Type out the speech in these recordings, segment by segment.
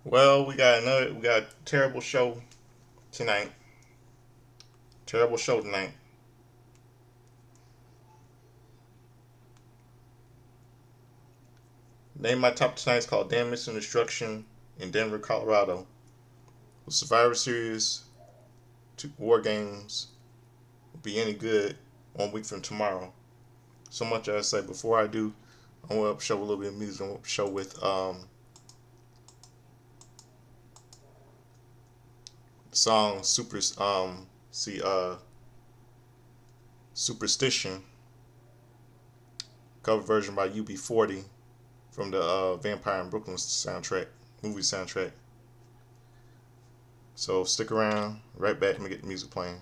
Well, we got a terrible show tonight. Terrible show tonight. Name my top tonight is called Damage and Destruction in Denver, Colorado. Will Survivor Series to War Games be any good 1 week from tomorrow? So much I say. Before I do, I want to show a little bit of music. I want to show with the song Superstition, cover version by UB40 from the Vampire in Brooklyn soundtrack, movie soundtrack. So stick around. Right back. Let me get the music playing.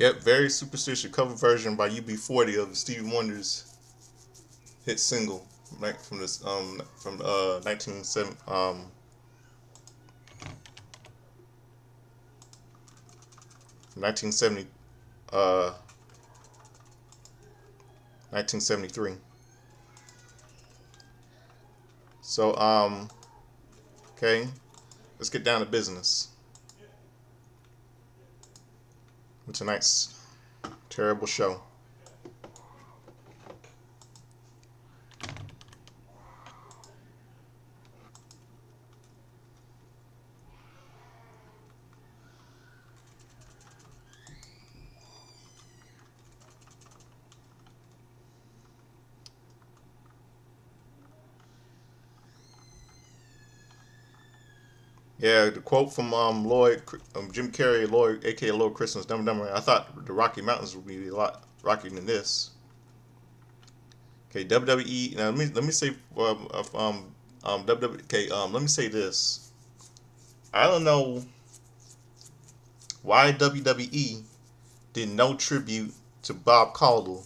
Yep, very superstitious cover version by UB40 of Stevie Wonder's hit single from this from 1970 uh 1973. So okay, let's get down to business with tonight's terrible show. Yeah, the quote from Jim Carrey, Lloyd, aka Lord Christmas, Dumb and Dumber. I thought the Rocky Mountains would be a lot rockier than this. Okay, WWE. Now let me say WWE. Okay, let me say this. I don't know why WWE did no tribute to Bob Caudle,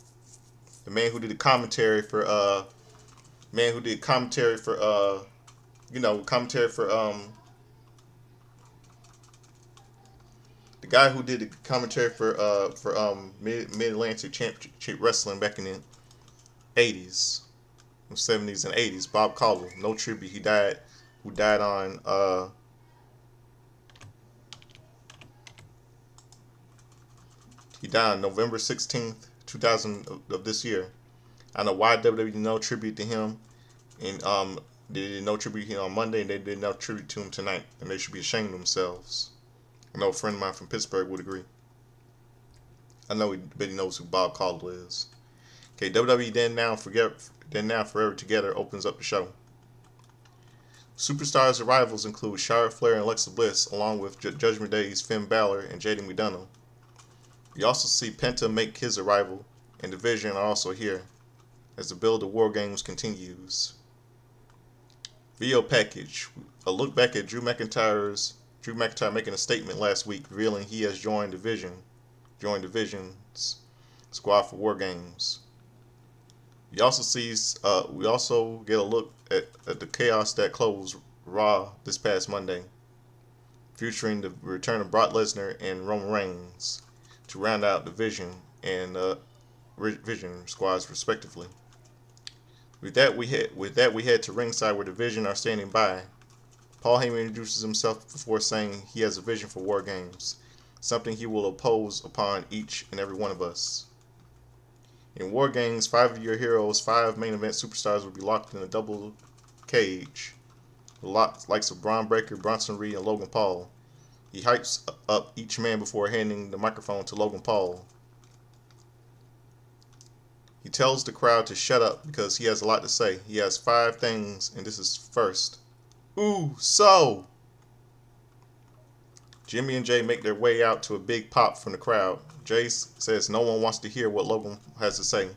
the man who did the commentary for man who did commentary for commentary for the guy who did the commentary for Mid Atlantic Championship Wrestling back in the 80s, 70s and 80s. Bob Caudle, no tribute. He died. Who died on he died on November 16th, 2000 of this year. I know why WWE did no tribute to him, and they did no tribute to him on Monday, and they did no tribute to him tonight, and they should be ashamed of themselves. I know a friend of mine from Pittsburgh would agree. I know he knows who Bob Caudle is. Okay, WWE then now Forever Together opens up the show. Superstars' arrivals include Charlotte Flair and Alexa Bliss, along with Judgment Day's Finn Balor and JD McDonough. We also see Penta make his arrival, and Division are also here, as the build of WarGames continues. Video package: a look back at Drew McIntyre making a statement last week, revealing he has joined Division's squad for WarGames. We also get a look at the chaos that closed Raw this past Monday, featuring the return of Brock Lesnar and Roman Reigns to round out Division and Vision squads respectively. With that we head to ringside where Division are standing by. Paul Heyman introduces himself before saying he has a vision for WarGames, something he will impose upon each and every one of us. In WarGames, 5 of your heroes, 5 main event superstars will be locked in a double cage with likes of Braun Breaker, Bronson Reed, and Logan Paul. He hypes up each man before handing the microphone to Logan Paul. He tells the crowd to shut up because he has a lot to say. He has 5 things, and this is first. Ooh, so! Jimmy and Jay make their way out to a big pop from the crowd. Jay says no one wants to hear what Logan has to say,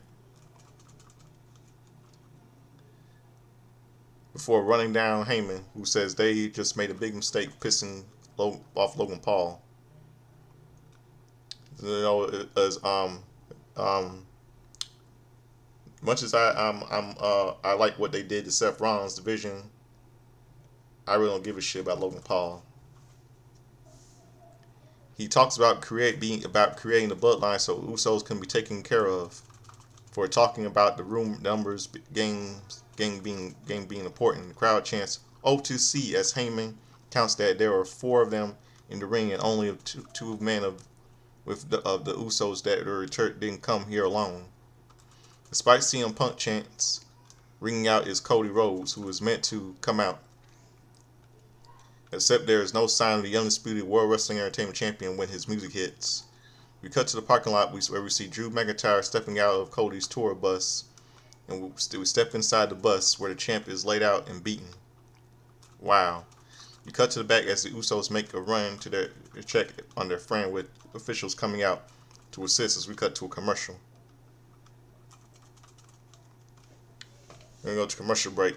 before running down Heyman, who says they just made a big mistake pissing off Logan Paul. As much as I like what they did to Seth Rollins' division, I really don't give a shit about Logan Paul. He talks about creating the bloodline so Usos can be taken care of. For talking about the room numbers game being important, the crowd chants O2C as Heyman counts that there are 4 of them in the ring and only two men of the Usos that didn't come here alone. Despite CM Punk chants, ringing out is Cody Rhodes, who is meant to come out. Except there is no sign of the undisputed World Wrestling Entertainment Champion when his music hits. We cut to the parking lot where we see Drew McIntyre stepping out of Cody's tour bus, and we step inside the bus where the champ is laid out and beaten. Wow. We cut to the back as the Usos make a run to their check on their friend, with officials coming out to assist as we cut to a commercial. We're going to go to commercial break.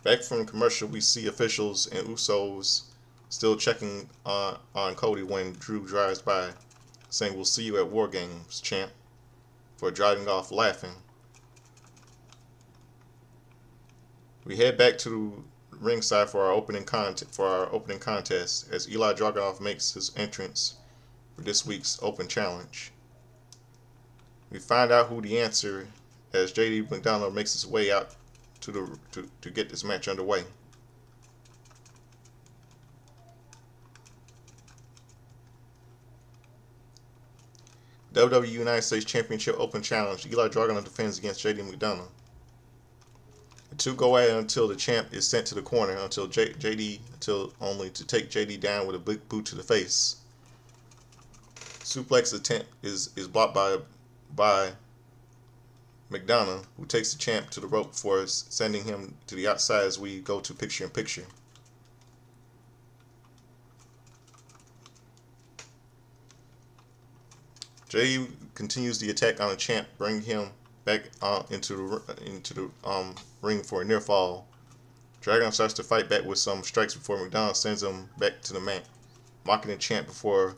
Back from the commercial, we see officials and Usos still checking on Cody when Drew drives by, saying, "We'll see you at WarGames, champ," for driving off laughing. We head back to ringside for our opening contest as Eli Dragunov makes his entrance for this week's Open Challenge. We find out who the answer as JD McDonough makes his way out to get this match underway. WWE United States Championship Open Challenge. Eli Dragunov defends against JD McDonough. The two go at it until the champ is sent to the corner until only to take JD down with a big boot to the face. Suplex attempt is blocked by McDonough, who takes the champ to the rope before sending him to the outside as we go to picture in picture. JD continues the attack on the champ, bringing him back into the ring for a near fall. Dragunov starts to fight back with some strikes before McDonough sends him back to the mat, mocking the champ before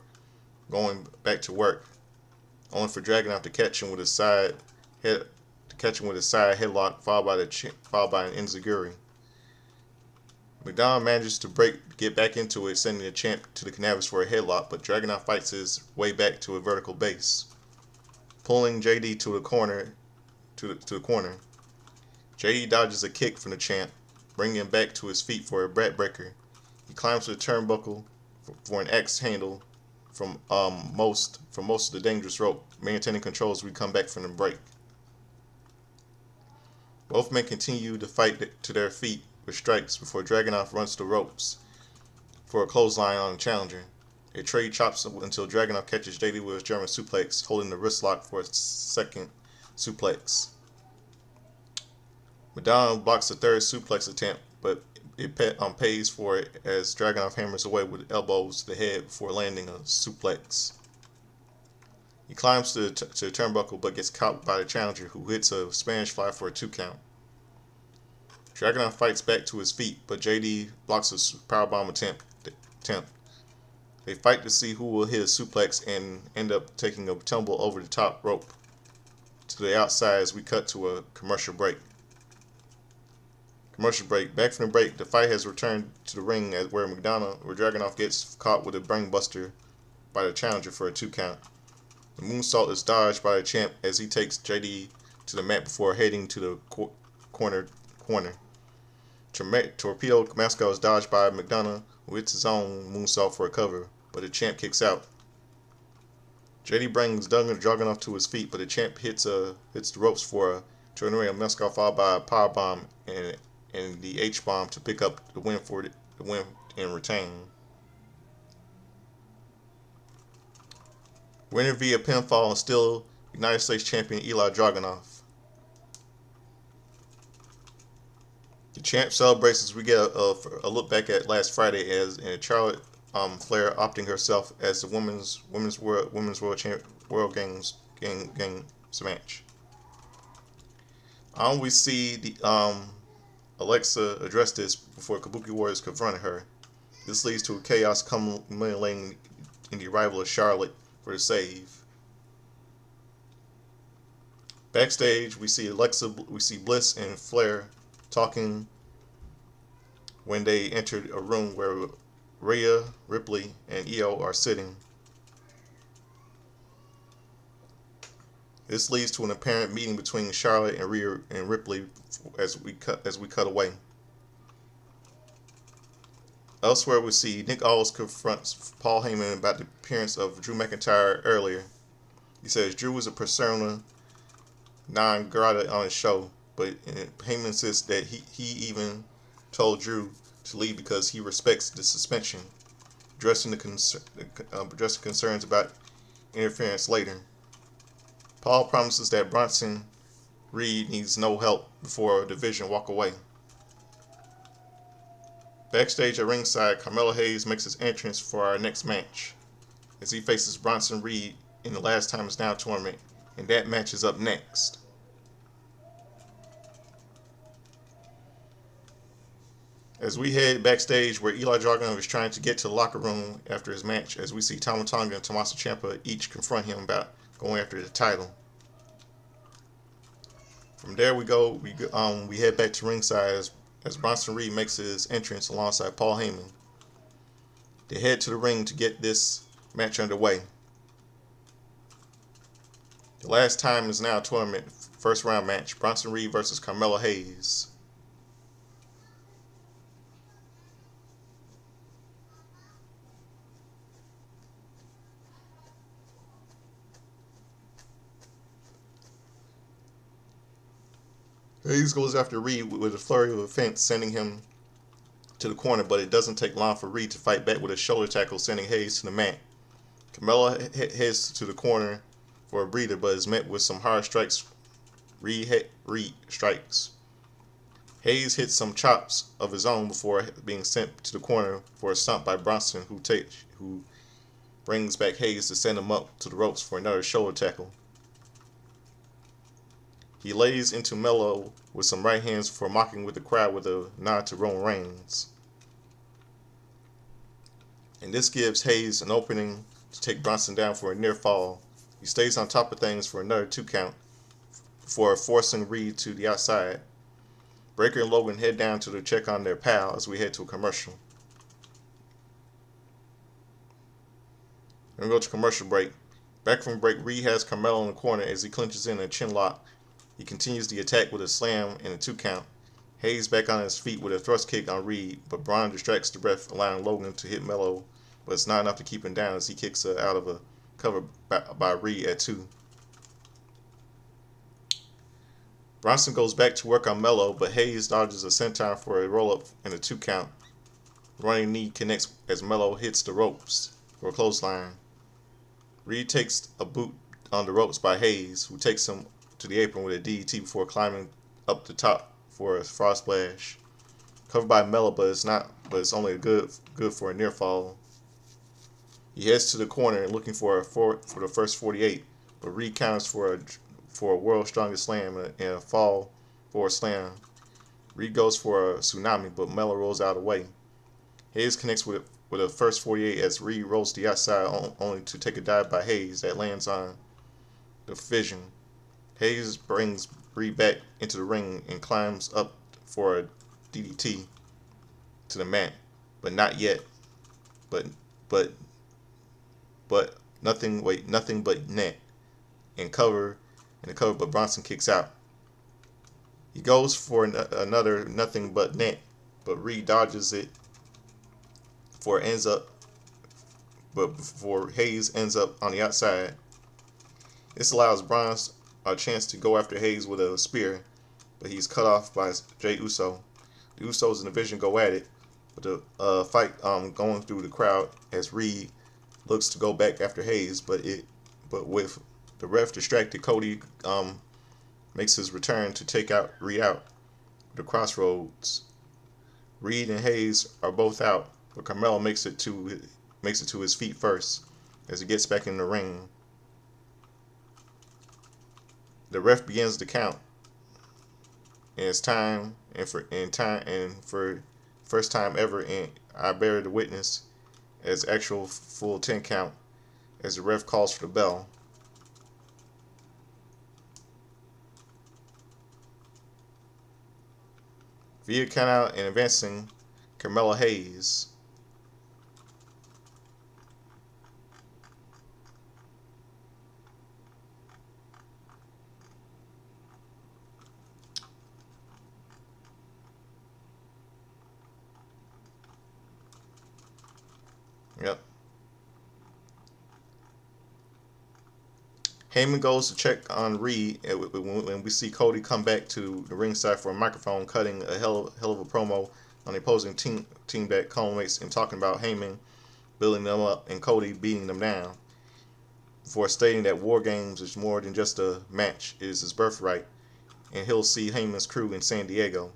going back to work, only for Dragunov to catch him with his side headlock followed by an enziguri. McDonough manages to get back into it, sending the champ to the canvas for a headlock, but Dragunov fights his way back to a vertical base, pulling JD to the corner. JD dodges a kick from the champ, bringing him back to his feet for a backbreaker. He climbs to the turnbuckle for an axe handle from most of the dangerous rope, maintaining control as we come back from the break. Both men continue to fight to their feet with strikes before Dragunov runs the ropes for a clothesline on the challenger. They trade chops until Dragunov catches JD with his German suplex, holding the wrist lock for a second suplex. McDonough blocks the third suplex attempt, but it pays for it as Dragunov hammers away with elbows to the head before landing a suplex. He climbs to the turnbuckle but gets caught by the challenger, who hits a Spanish fly for a 2 count. Dragunov fights back to his feet, but JD blocks a powerbomb attempt. They fight to see who will hit a suplex and end up taking a tumble over the top rope to the outside as we cut to a commercial break. Back from the break, the fight has returned to the ring where Dragunov gets caught with a brainbuster by the challenger for a 2 count. The moonsault is dodged by the champ as he takes JD to the mat before heading to the corner. Torpedo Masco is dodged by McDonough, who hits his own moonsault for a cover, but the champ kicks out. JD brings Dragunov to his feet, but the champ hits the ropes for a tornado Masco followed by a powerbomb and the H-bomb to pick up the win and retain. Winner via pinfall and still United States champion Eli Dragunov. The champ celebrates as we get a look back at last Friday as Charlotte Flair opting herself as the women's world games match. We see the Alexa address this before Kabuki Warriors confronted her. This leads to a chaos culminating in the arrival of Charlotte for the save. Backstage, we see Bliss and Flair talking when they entered a room where Rhea, Ripley, and Io are sitting. This leads to an apparent meeting between Charlotte and Rhea and Ripley as we cut away. Elsewhere, we see Nick Aldis confronts Paul Heyman about the appearance of Drew McIntyre earlier. He says Drew was a persona non grata on his show, but Heyman insists that he even told Drew to leave because he respects the suspension, addressing concerns about interference later. Paul promises that Bronson Reed needs no help before Division walk away. Backstage at ringside, Carmelo Hayes makes his entrance for our next match as he faces Bronson Reed in the Last Time Is Now tournament, and that match is up next. As we head backstage where Eli Dragunov is trying to get to the locker room after his match, as we see Tama Tonga and Tommaso Ciampa each confront him about going after the title. From there we head back to ringside as Bronson Reed makes his entrance alongside Paul Heyman. They head to the ring to get this match underway. The last time is now a tournament first round match, Bronson Reed versus Carmelo Hayes. Hayes goes after Reed with a flurry of offense, sending him to the corner, but it doesn't take long for Reed to fight back with a shoulder tackle, sending Hayes to the mat. Carmelo heads to the corner for a breather, but is met with some hard strikes. Reed strikes. Hayes hits some chops of his own before being sent to the corner for a stomp by Bronson, who brings back Hayes to send him up to the ropes for another shoulder tackle. He lays into Melo with some right hands for mocking with the crowd with a nod to Roman Reigns. And this gives Hayes an opening to take Bronson down for a near fall. He stays on top of things for another 2 count before forcing Reed to the outside. Breaker and Logan head down to check on their pal as we head to a commercial. We're going to go to commercial break. Back from break, Reed has Carmelo in the corner as he clinches in a chin lock. He continues the attack with a slam and a 2 count. Hayes back on his feet with a thrust kick on Reed, but Braun distracts the ref, allowing Logan to hit Melo, but it's not enough to keep him down as he kicks out of a cover by Reed at 2. Bronson goes back to work on Melo, but Hayes dodges a senton for a roll-up and a 2 count. Running knee connects as Melo hits the ropes for a clothesline. Reed takes a boot on the ropes by Hayes, who takes him to the apron with a DDT before climbing up the top for a frog splash. Covered by Melo, but it's only good for a near fall. He heads to the corner looking for the first 48, but Reed counters for a world's strongest slam and a fall for a slam. Reed goes for a tsunami, but Melo rolls out of the way. Hayes connects with a first 48 as Reed rolls to the outside, only to take a dive by Hayes that lands on the fission. Hayes brings Reed back into the ring and climbs up for a DDT to the mat, but not yet. But nothing but net and cover, but Bronson kicks out. He goes for another nothing but net, but Reed dodges it before Hayes ends up on the outside. This allows Bronson a chance to go after Hayes with a spear, but he's cut off by Jey Uso. The Usos and the Vision go at it, but the fight going through the crowd as Reed looks to go back after Hayes, but with the ref distracted, Cody makes his return to take Reed out. The Crossroads. Reed and Hayes are both out, but Carmelo makes it to his feet first as he gets back in the ring. The ref begins the count, and it's time, and for first time ever, and I bear the witness as actual full 10 count as the ref calls for the bell. Via countout and advancing, Carmelo Hayes. Yep. Heyman goes to check on Reed when we see Cody come back to the ringside for a microphone, cutting a hell of a promo on the opposing team that culminates in talking about Heyman building them up and Cody beating them down, before stating that WarGames is more than just a match, it is his birthright, and he'll see Heyman's crew in San Diego.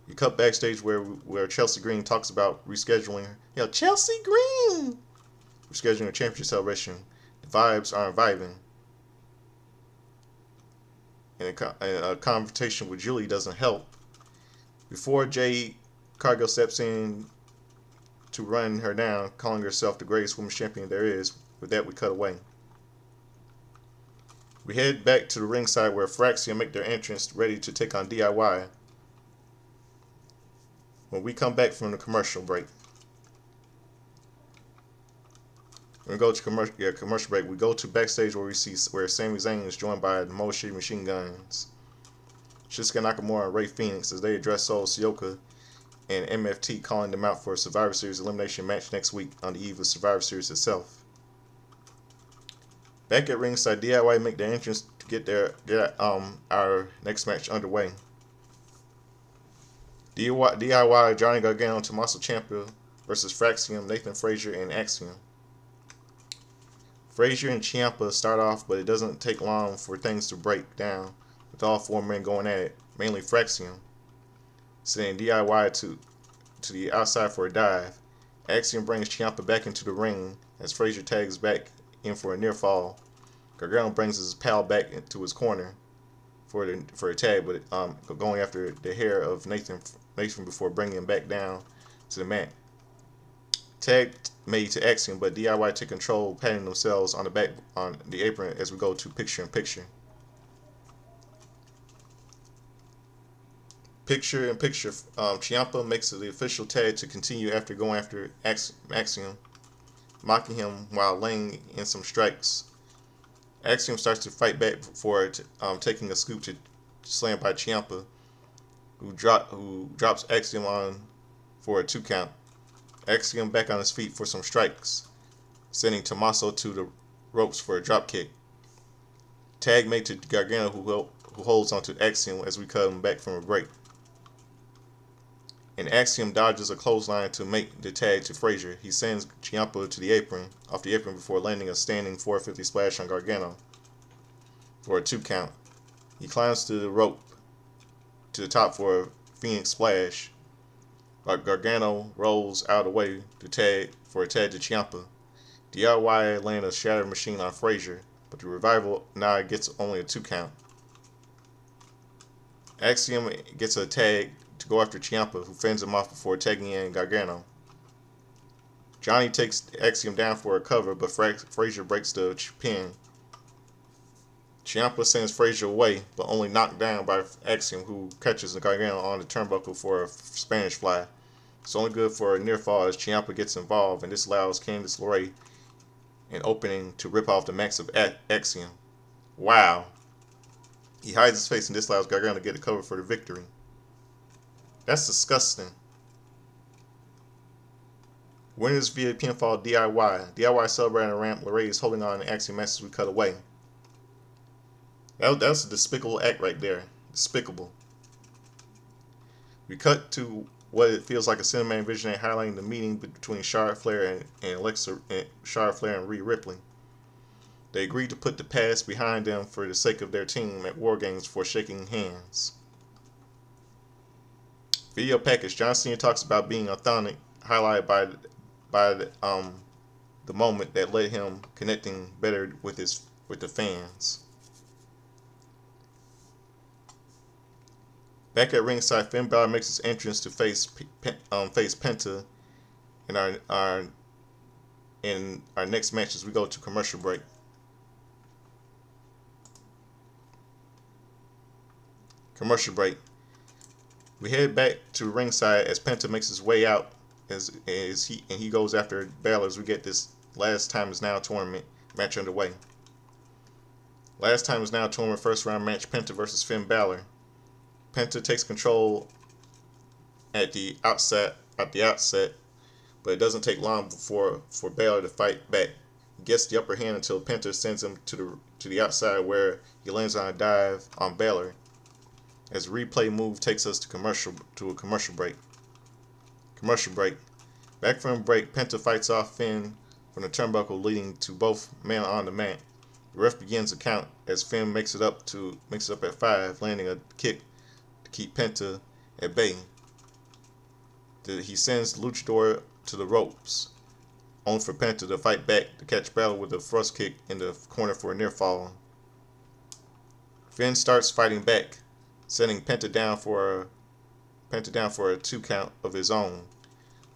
You cut backstage where Chelsea Green talks about rescheduling. Chelsea Green! Rescheduling a championship celebration. The vibes aren't vibing. And a confrontation with Julie doesn't help. Before Jay Cargill steps in to run her down, calling herself the greatest women's champion there is. With that, we cut away. We head back to the ringside where Fraxium make their entrance ready to take on DIY when we come back from the commercial break. When we go to commercial break, we go to backstage where we see where Sami Zayn is joined by the Moshi Machine Guns, Shinsuke Nakamura and Rey Fenix as they address Solo Sikoa and MFT, calling them out for a Survivor Series elimination match next week on the eve of Survivor Series itself. Back at ringside, DIY make their entrance to get our next match underway. DIY Johnny Gargano, Tommaso Ciampa versus Fraxium, Nathan Frazier, and Axiom. Frazier and Ciampa start off, but it doesn't take long for things to break down, with all four men going at it, mainly Fraxium, sending DIY to the outside for a dive. Axiom brings Ciampa back into the ring as Frazier tags back in for a near fall. Gargano brings his pal back into his corner for a tag, but going after the hair of Nathan before bringing him back down to the mat. Tag made to Axiom, but DIY took control, patting themselves on the back on the apron as we go to picture in picture. Picture in picture, Ciampa makes it the official tag to continue after going after Axiom, mocking him while laying in some strikes. Axiom starts to fight back before taking a scoop to slam by Ciampa, who drops Axiom on for a 2 count. Axiom back on his feet for some strikes, sending Tommaso to the ropes for a drop kick. Tag made to Gargano, who holds onto Axiom as we come back from a break. And Axiom dodges a clothesline to make the tag to Frazier. He sends Ciampa to the apron, off the apron before landing a standing 450 splash on Gargano for a 2 count. He climbs to the rope to the top for a Phoenix splash. Gargano rolls out of the way for a tag to Ciampa. DIY land a Shattered Machine on Frazier, but the Revival now gets only a 2 count. Axiom gets a tag to go after Ciampa, who fends him off before tagging in Gargano. Johnny takes Axiom down for a cover, but Frazier breaks the pin. Ciampa sends Frazier away, but only knocked down by Axiom, who catches Gargano on the turnbuckle for a Spanish fly. It's only good for a near fall as Ciampa gets involved, and this allows Candice LeRae an opening to rip off the max of Axiom. Wow. He hides his face, and this allows Gargano to get a cover for the victory. That's disgusting. Winners via pinfall DIY. DIY celebrating a ramp. LeRae is holding on to Axiom as we cut away. That's a despicable act right there. Despicable. We cut to what it feels like a cinematic vision highlighting the meeting between Charlotte Flair and Rhea Ripley. They agreed to put the past behind them for the sake of their team at WarGames before shaking hands. Video package. John Cena talks about being authentic, highlighted by the moment that led him connecting better with the fans. Back at ringside, Finn Balor makes his entrance to face Penta in our next match as we go to commercial break. Commercial break. We head back to ringside as Penta makes his way out as he goes after Balor as we get this Last Time Is Now tournament match underway. Last Time Is Now tournament first round match, Penta versus Finn Balor. Penta takes control at the outset, but it doesn't take long for Balor to fight back. He gets the upper hand until Penta sends him to the outside, where he lands on a dive on Balor. As the replay move takes us to a commercial break. Commercial break. Back from break, Penta fights off Finn from the turnbuckle, leading to both men on the mat. The ref begins a count as Finn makes it up at 5, landing a kick to keep Penta at bay. He sends Luchador to the ropes, only for Penta to fight back to catch Balor with a thrust kick in the corner for a near fall. Finn starts fighting back, sending Penta down for Penta down for a 2 count of his own.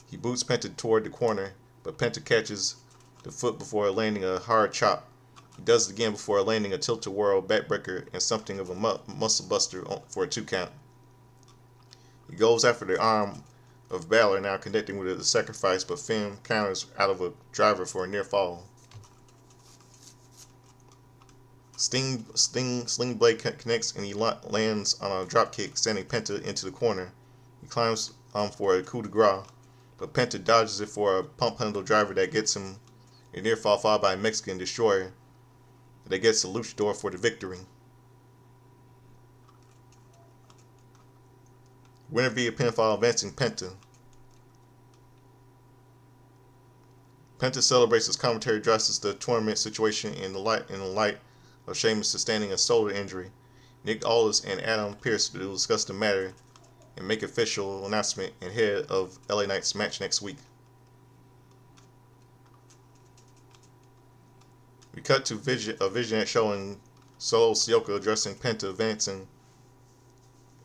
He boots Penta toward the corner, but Penta catches the foot before landing a hard chop. He does it again before landing a tilt-a-whirl backbreaker and something of a muscle buster for a 2 count. He goes after the arm of Balor, now connecting with a sacrifice, but Finn counters out of a driver for a near fall. Sling Blade connects and he lands on a dropkick, sending Penta into the corner. He climbs for a coup de grace, but Penta dodges it for a pump handle driver that gets him a near fall, followed by a Mexican destroyer that gets the luchador for the victory. Winner via pinfall, advancing Penta. Penta celebrates as commentary addresses the tournament situation in the light of Sheamus sustaining a shoulder injury. Nick Aldis and Adam Pearce will discuss the matter and make official announcement ahead of LA Knight's match next week. We cut to a vignette showing Solo Sikoa addressing Penta, advancing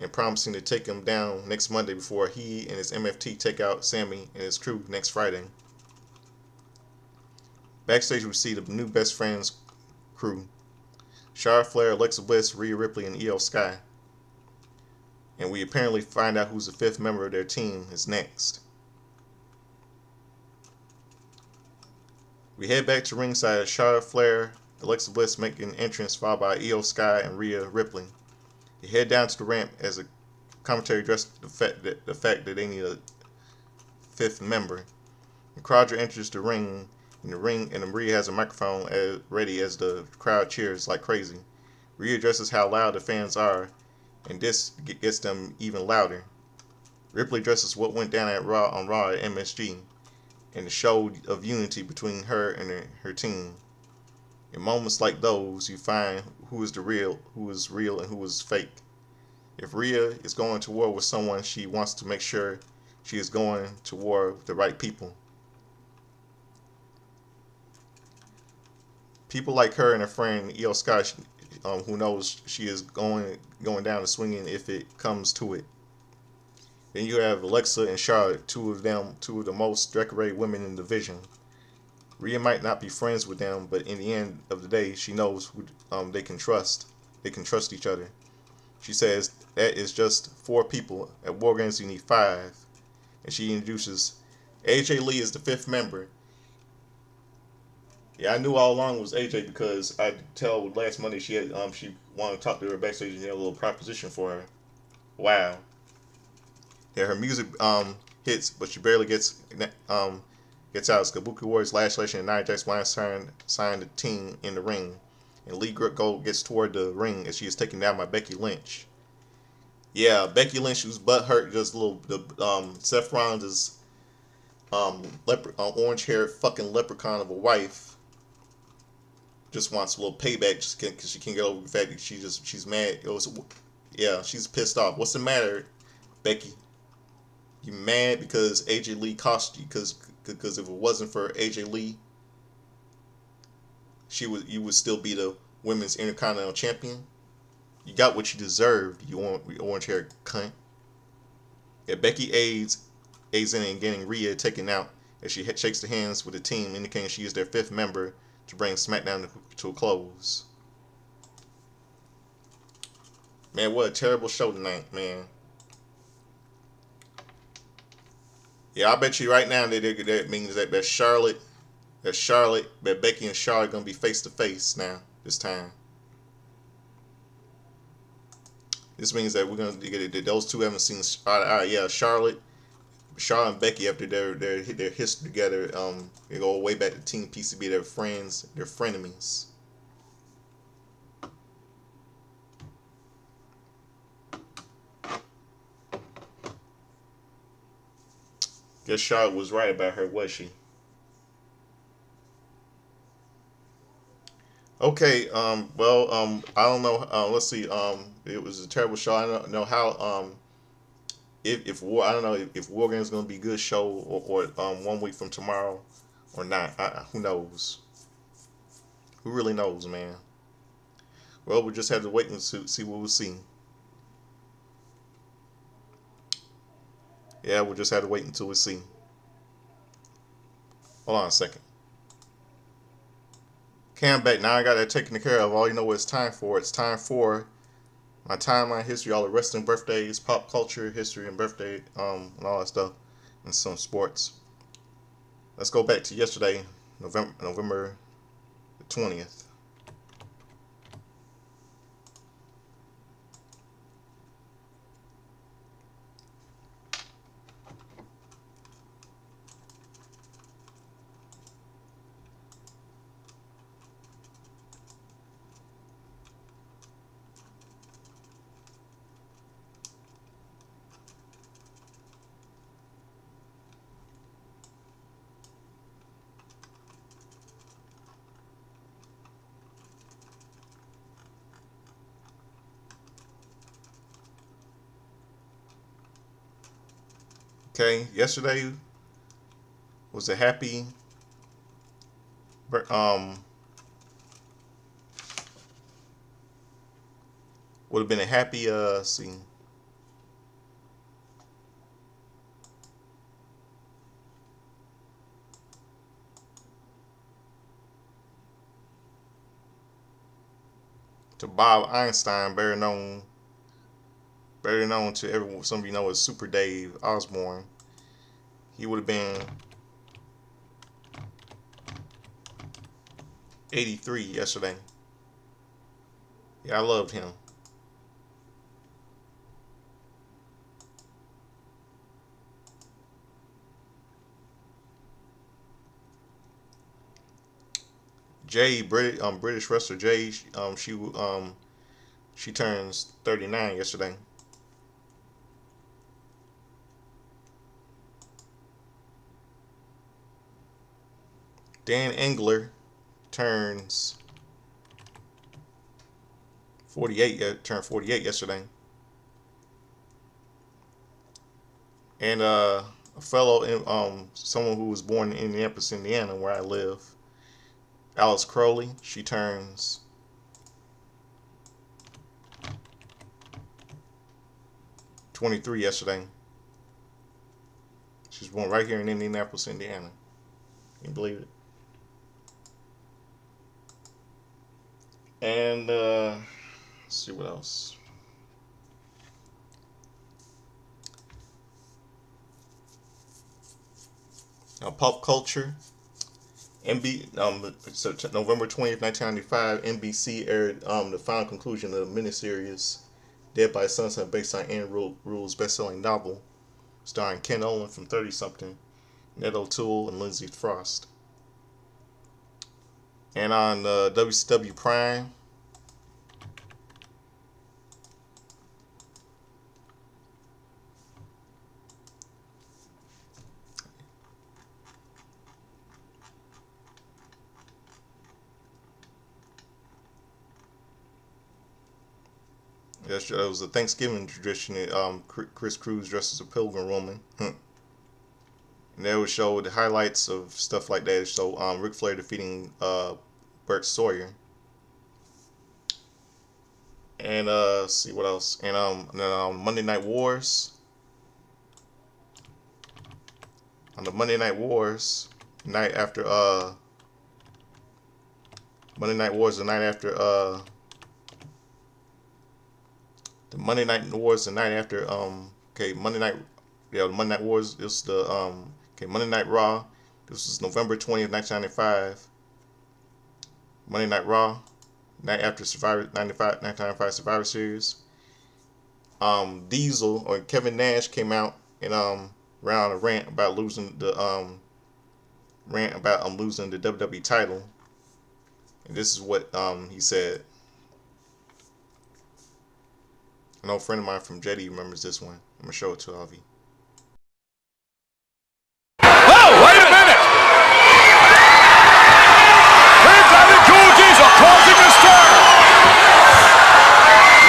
and promising to take him down next Monday before he and his MFT take out Sammy and his crew next Friday. Backstage, we see the new Best Friends crew: Charlotte Flair, Alexa Bliss, Rhea Ripley, and Io Sky. And we apparently find out who's the fifth member of their team is next. We head back to ringside as Charlotte Flair, Alexa Bliss make an entrance, followed by Io Sky and Rhea Ripley. They head down to the ramp as a commentary addresses the fact that they need a fifth member. The crowd enters the ring, and Rhea has a microphone ready as the crowd cheers like crazy. Rhea addresses how loud the fans are, and this gets them even louder. Ripley addresses what went down on Raw at MSG, and the show of unity between her and her team. In moments like those, you find who is real, and who is fake. If Rhea is going to war with someone, she wants to make sure she is going to war with the right people. People like her and her friend Io Sky, who knows she is going down and swinging if it comes to it. Then you have Alexa and Charlotte, two of the most decorated women in the division. Rhea might not be friends with them, but in the end of the day, she knows who they can trust. They can trust each other. She says that is just 4 people. At WarGames, you need 5. And she introduces AJ Lee as the 5th member. Yeah, I knew all along it was AJ because I could tell last Monday she wanted to talk to her backstage and had a little proposition for her. Wow. Yeah, her music hits, but she barely gets out. As Kabuki Warriors, Lash and Nia Jax signed the team in the ring, and Lee Gold gets toward the ring as she is taken down by Becky Lynch. Yeah, Becky Lynch was butthurt just a little. Seth Rollins' orange-haired fucking leprechaun of a wife just wants a little payback just because she can't get over the fact that she's mad. She's pissed off. What's the matter, Becky? You mad because AJ Lee cost you? Because if it wasn't for AJ Lee, you would still be the women's Intercontinental Champion. You got what you deserved, you orange-haired cunt. Yeah, Becky aids in getting Rhea taken out as she shakes the hands with the team, indicating she is their 5th member to bring Smackdown to a close. Man, what a terrible show tonight, man. Yeah, I bet you right now that means that Becky and Charlotte are gonna be face to face now this time. This means that we're gonna get it. Those two haven't seen eye to eye. Yeah, Charlotte and Becky, after their history together, they go way back to Team PCB. They're friends. They're frenemies. Guess Charlotte was right about her, was she? Okay, I don't know. Let's see. It was a terrible show. I don't know how. If War, I don't know if WarGames is gonna be a good show or 1 week from tomorrow or not. Who knows? Who really knows, man? Well, we just have to wait and see what we'll see. Yeah, we'll just have to wait until we see. Hold on a second. Okay, I'm back. Now I got that taken care of. All you know what it's time for. It's time for my timeline history, all the wrestling birthdays, pop culture history, and birthday, and all that stuff, and some sports. Let's go back to yesterday, November the 20th. Okay, yesterday was a happy, would have been a happy, see, to Bob Einstein, better known to everyone, some of you know as Super Dave Osborne. He would have been 83 yesterday. Yeah, I loved him. Jay, British wrestler Jay, she turns 39 yesterday. Dan Engler turns 48. Turned 48 yesterday. And a fellow, someone who was born in Indianapolis, Indiana, where I live, Alice Crowley. She turns 23 yesterday. She was born right here in Indianapolis, Indiana. Can you believe it? And let's see what else. Pop culture. So November 20th, 1995, NBC aired the final conclusion of the miniseries Dead by Sunset, based on Anne Rule's best-selling novel, starring Ken Olin from 30-something, Ned O'Toole, and Lindsay Frost. And on WCW Prime, yes, it was a Thanksgiving tradition. Chris Cruz dressed as a pilgrim woman. And they would show the highlights of stuff like that. So Ric Flair defeating Bert Sawyer. And let's see what else. And then Monday Night Wars. On the Monday Night Wars, night after Monday Night Wars, the night after the Monday Night Wars, the night after Monday Night, yeah, the Monday Night Wars is the Monday Night Raw. This was November 20th, 1995. Monday Night Raw, night after Survivor 1995 Survivor Series. Diesel or Kevin Nash came out and ran on a rant about losing the losing the WWE title. And this is what he said. I know a friend of mine from Jetty remembers this one. I'm gonna show it to Avi. Oh, wait a minute! Here comes the cool diesel causing a stir.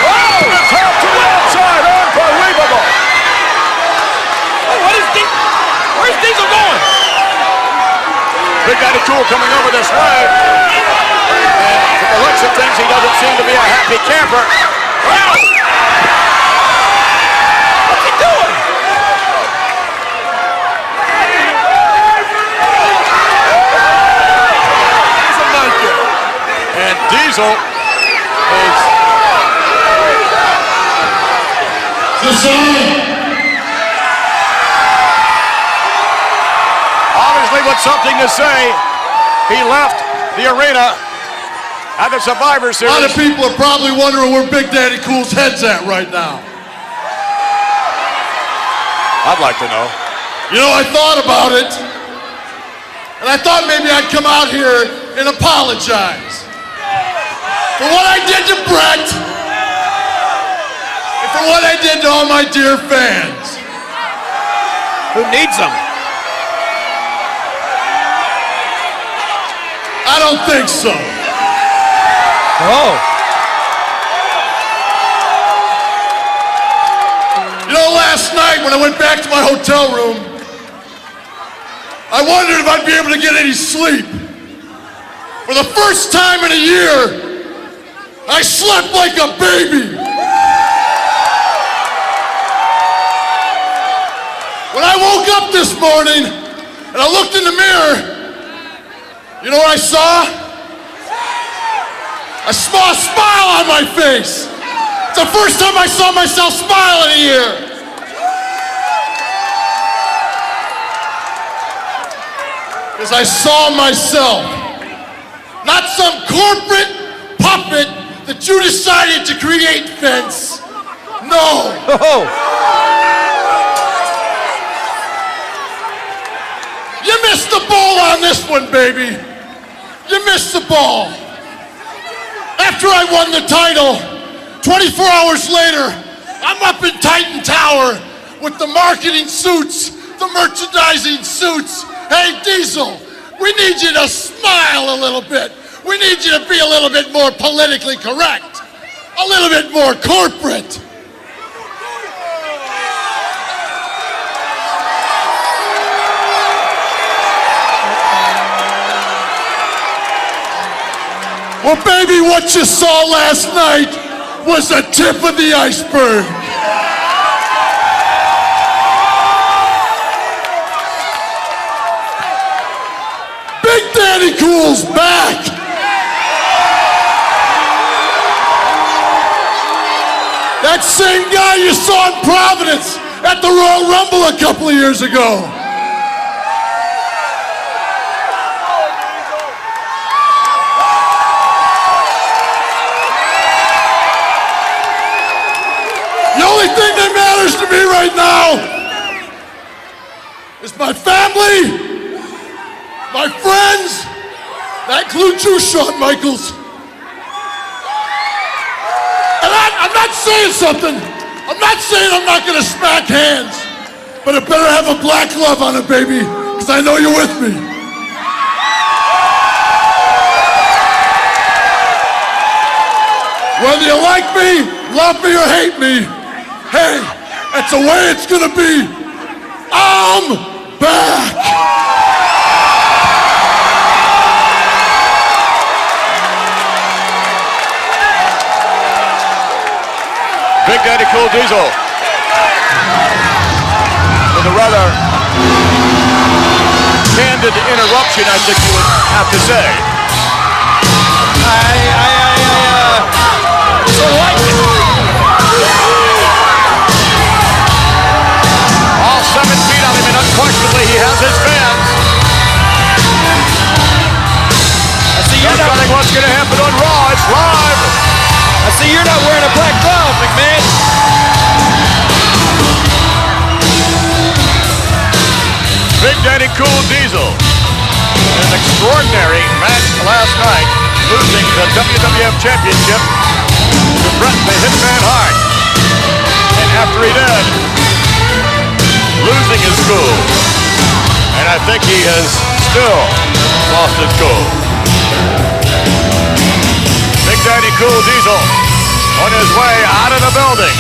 Oh, the top to the outside, unbelievable! Oh, where's Diesel going? Big Daddy Cool coming over this way. And from the looks of things, he doesn't seem to be a happy camper. Wow! What's he doing? Diesel is obviously with something to say. He left the arena at the Survivor Series. A lot of people are probably wondering where Big Daddy Cool's head's at right now. I'd like to know. You know, I thought about it, and I thought maybe I'd come out here and apologize for what I did to Brett and for what I did to all my dear fans. Who needs them? I don't think so. Oh. You know, last night when I went back to my hotel room, I wondered if I'd be able to get any sleep. For the first time in a year, I slept like a baby. When I woke up this morning and I looked in the mirror, you know what I saw? I saw a smile on my face. It's the first time I saw myself smile in a year. Because I saw myself, not some corporate puppet that you decided to create, Vince. No. Oh. You missed the ball on this one, baby. You missed the ball. After I won the title, 24 hours later, I'm up in Titan Tower with the marketing suits, the merchandising suits. Hey, Diesel, we need you to smile a little bit. We need you to be a little bit more politically correct, a little bit more corporate. Well, baby, what you saw last night was the tip of the iceberg. Big Daddy Cool's back. That same guy you saw in Providence at the Royal Rumble a couple of years ago. The only thing that matters to me right now is my family, my friends. That includes you, Shawn Michaels. And I'm not saying something. I'm not saying I'm not gonna smack hands, but it better have a black glove on it, baby, because I know you're with me. Whether you like me, love me, or hate me, hey, that's the way it's gonna be. I'm back. Big Daddy Cool Diesel with a rather candid interruption, I think you would have to say. I sort of like it. All 7 feet on him, and unquestionably he has his fans. I see you're not telling what's going to happen on Raw. It's live. I see you're not wearing a black glove, McMahon. Big Daddy Cool Diesel in an extraordinary match last night, losing the WWF Championship to Bret the Hitman Hart. And after he did, losing his cool. And I think he has still lost his cool. Big Daddy Cool Diesel on his way out of the building.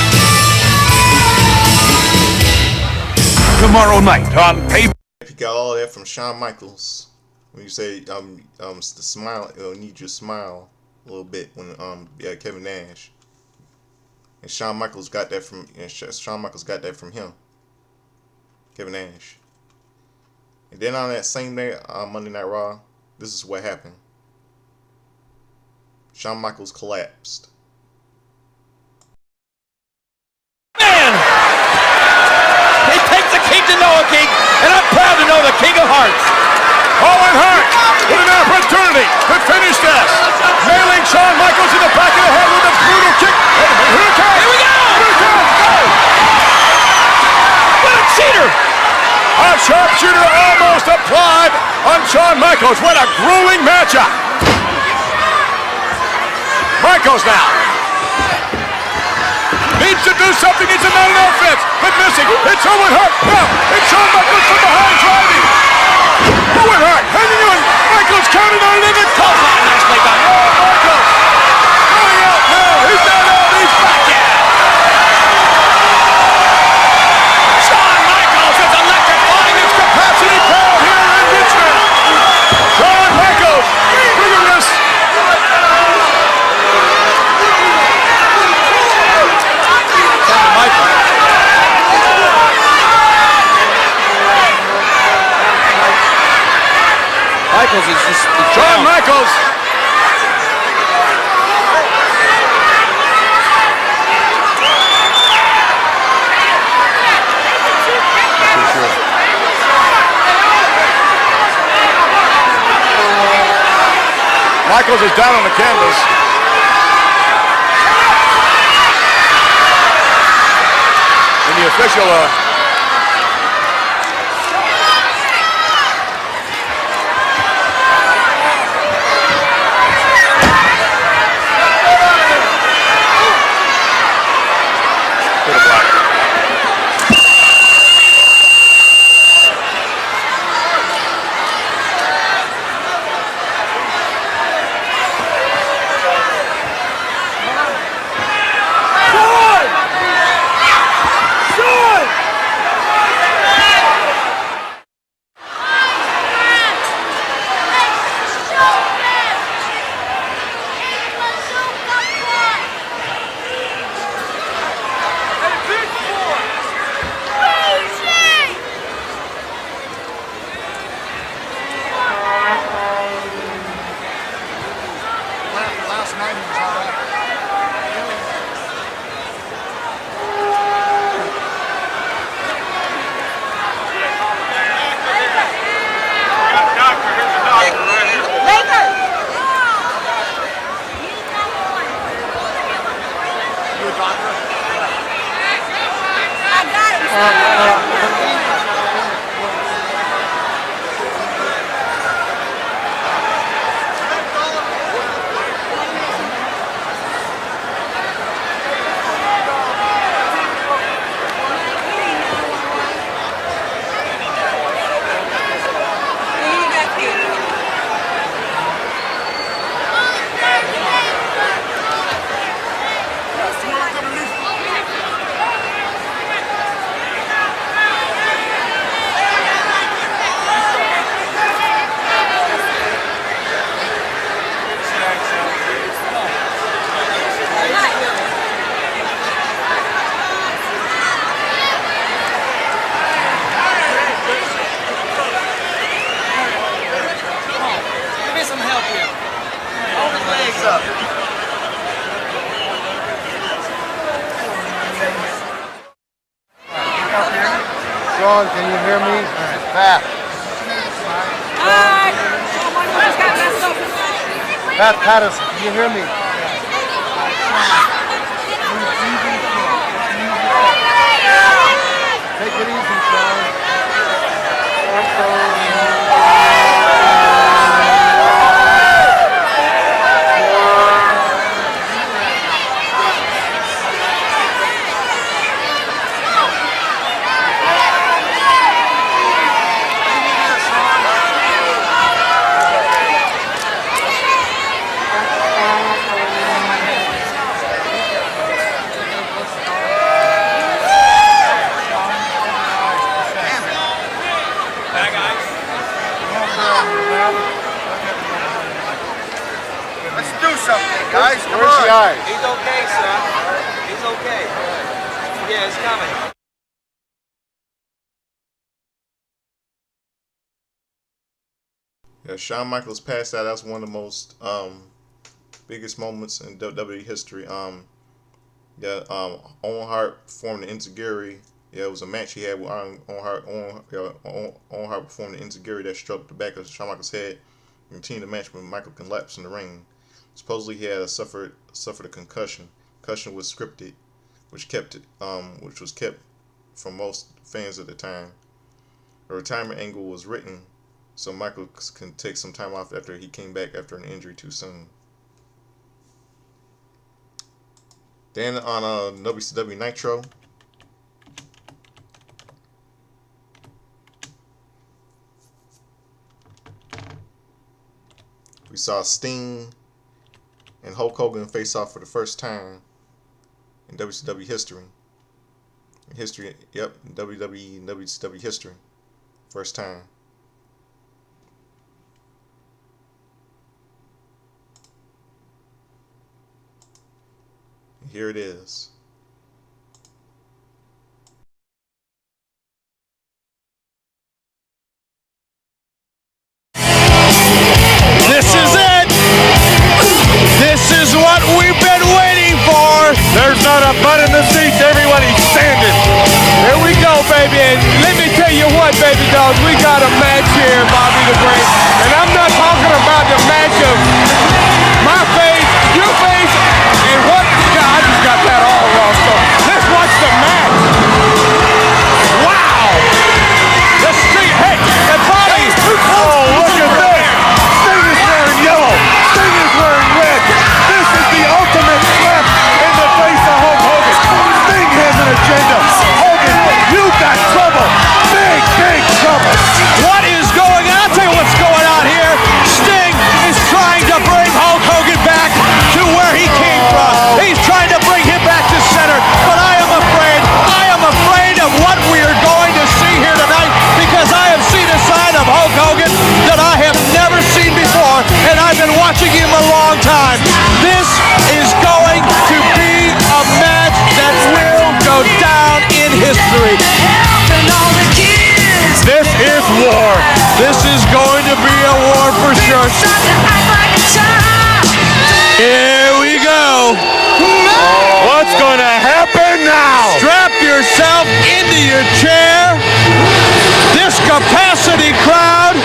Tomorrow night on pay. If you got all that from Shawn Michaels, when you say the smile, need you to smile a little bit when Kevin Nash, and Shawn Michaels got that from him, Kevin Nash. And then on that same day, Monday Night Raw, this is what happened. Shawn Michaels collapsed. Man! He takes the King to Noah King, and I'm proud to know the King of Hearts. Owen Hart with an opportunity to finish this. Nailing Shawn Michaels in the back of the head with a brutal kick. And here it comes. Here we go! Here it comes. Go! What a cheater! A sharpshooter almost applied on Shawn Michaels. What a grueling matchup. Michaels now. Needs to do something. Needs to mount an offense, but missing. It's Owen Hart. Now, it's Shawn Michaels from behind driving. Owen Hart hanging on. Michaels counted on it and then calls on. Nicely done. Oh, Michaels going out. No, he's not out. He's back in. Shawn Michaels is electrifying his capacity crowd here in Richmond. Shawn Michaels bringing this. Michaels is just Shawn Michaels. Michaels is down on the canvas. And the official Sean, can you hear me? Pat. Pat Patterson, can you hear me? Take it easy, Sean. Let's do something, guys. Come Where's on. the eyes? He's okay, son. He's okay. Yeah, it's coming. Yeah, Shawn Michaels passed out. That's one of the most biggest moments in WWE history. Yeah, Owen Hart performed the Enziguri. Yeah, it was a match he had with Owen Hart. Owen Hart performed the Enziguri that struck the back of Shawn Michaels' head and continued the match when Michael collapsed in the ring. Supposedly he had suffered a concussion. Concussion was scripted, which was kept from most fans at the time. A retirement angle was written so Michael can take some time off after he came back after an injury too soon. Then on WCW Nitro, we saw Sting and Hulk Hogan face off for the first time in WCW history. WWE and WCW history. First time. And here it is. This is it! This is what we've been waiting for! There's not a butt in the seats. Everybody's standing. Here we go, baby. And let me tell you what, baby dolls, we got a match here, Bobby the Brain. And I'm not talking about the match of my face, your face, and what? God, I just got that all wrong. So let's watch the match. Wow! Let's see. Hey, and Bobby. Oh, look at this. Sting is wearing yellow. Sting is wearing red. This is the ultimate slap in the face of Hulk Hogan. Sting has an agenda. Hogan, you got trouble. Big, big trouble. What is going on? I'll tell you what's going on here. Sting is trying to bring Hulk Hogan back to where he came from. He's trying to bring him back to center. But I am afraid of what we are going to see here tonight, because I have seen a side of Hulk Hogan that I have never seen before, and I've been watching him a long time. This is going to be a match that will go down in history. This is war. This is going to be a war for sure. Here we go. What's going to happen now? Strap yourself into your chair. This capacity crowd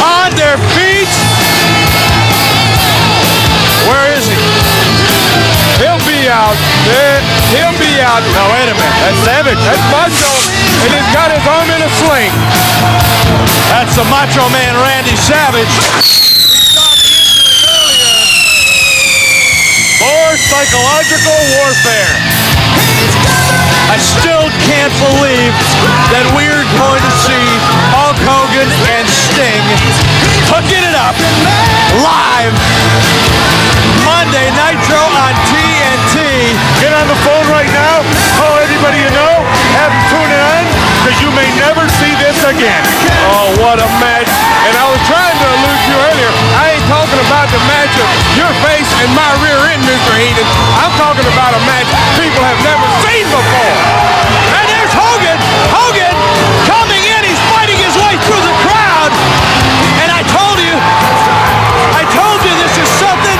on their feet. Where is he? He'll be out. He'll be out. No, wait a minute. That's Savage. That's Macho. And he's got his arm in a sling. That's the Macho Man, Randy Savage. We saw the injury earlier. More psychological warfare. I still can't believe that we're going to see Hulk Hogan and Sting hooking it up live Monday Nitro on TNT. Get on the phone right now. Call everybody you know. Have them tune it on, because you may never see this again. Oh, what a match. And I was trying to allude to earlier, I ain't talking about the match of your face and my rear end, Mr. Heaton. I'm talking about a match people have never seen before. And there's Hogan. Hogan coming in. He's fighting his way through the crowd. And I told you this is something.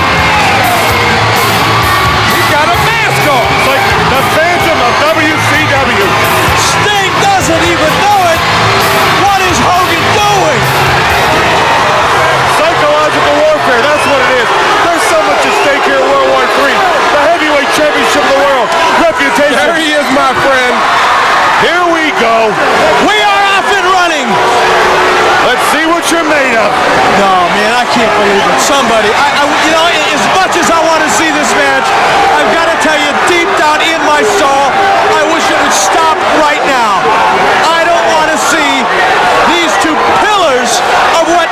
He's got a mask on. It's like the Phantom of WCW. Sting doesn't even know it. What is Hogan doing? Psychological warfare, that's what it is. There's so much at stake here in World War III. The heavyweight championship of the world. Reputation. There he is, my friend. Here we go. We are off and running. Let's see what you're made of. No, man, I can't believe it. Somebody, as much as I want to see this match, I've got to tell you, deep down in my soul, I wish it would stop right now. I don't want to see these two pillars of what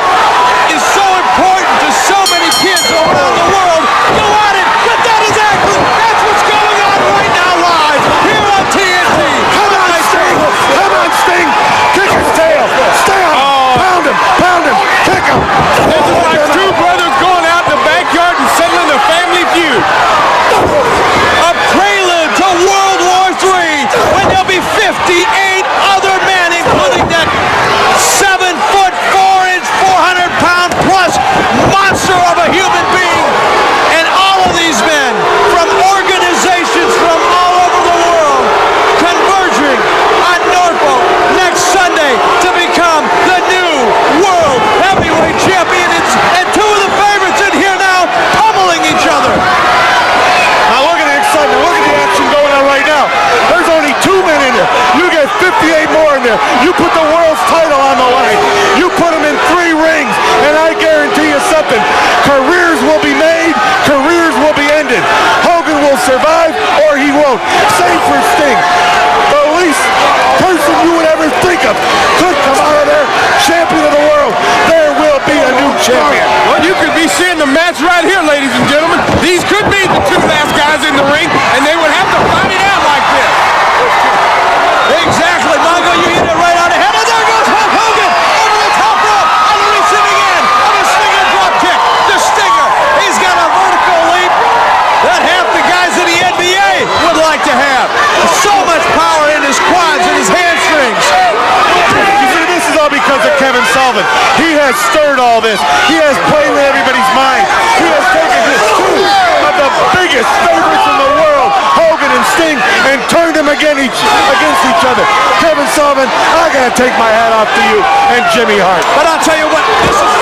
is so important to so many kids around the world go at it. But that's what's going on right now live here on TNT. Come on, Sting. Come on, Sting. Kick his tail. Stay on him. Pound him. Pound him. Kick him. This is like two brothers going out in the backyard and settling a family feud. A prelude to World War III, when there'll be 50 match right here, ladies and gentlemen. These could be the two last guys in the ring, and they would have to fight it out like this. Exactly, Mongo, you hit it right on the head. And there goes Hulk Hogan over the top rope on the receiving end of a Stinger drop kick. The Stinger, he's got a vertical leap that half the guys in the NBA would like to have. So much power in his quads and his hamstrings. You see, this is all because of Kevin Sullivan. He has stirred all this. He has played with everybody's mind. He has taken his two of the biggest favorites in the world, Hogan and Sting, and turned them against each other. Kevin Sullivan, I gotta take my hat off to you and Jimmy Hart. But I'll tell you what, this is...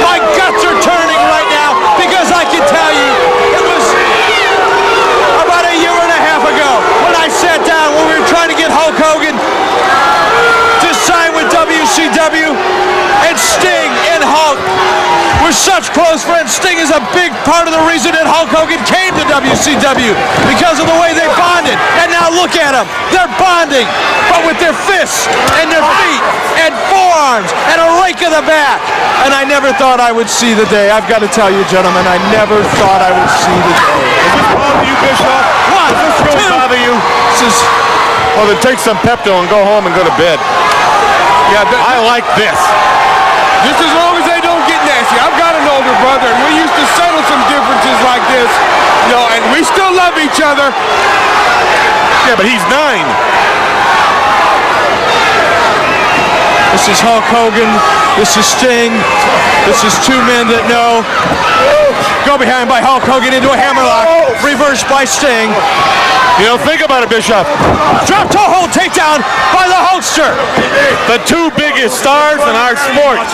My guts are turning right now because I can tell you it was about a year and a half ago when I sat down when we were trying to get Hulk Hogan to sign with WCW, and Sting and Hulk were such close friends. Sting is a big part of the reason that Hulk Hogan came to WCW because of the way they bonded. And now look at them. They're bonding, but with their fists and their feet and forearms and a rake of the back. And I never thought I would see the day. I've got to tell you, gentlemen, I never thought I would see the day. Does this bother you, Bischoff? One, Does this really two. bother you? This is... Well, then take some Pepto and go home and go to bed. Yeah, I like this. just as long as they don't get nasty. I've got an older brother, and we used to settle some differences like this, you know, and we still love each other. Yeah, but he's 9. This is Hulk Hogan. This is Sting. This is two men that know. Go behind by Hulk Hogan into a hammerlock. Reversed by Sting. You know, think about it, Bischoff. Drop toe hold takedown by the Hulkster. The two biggest stars in our sport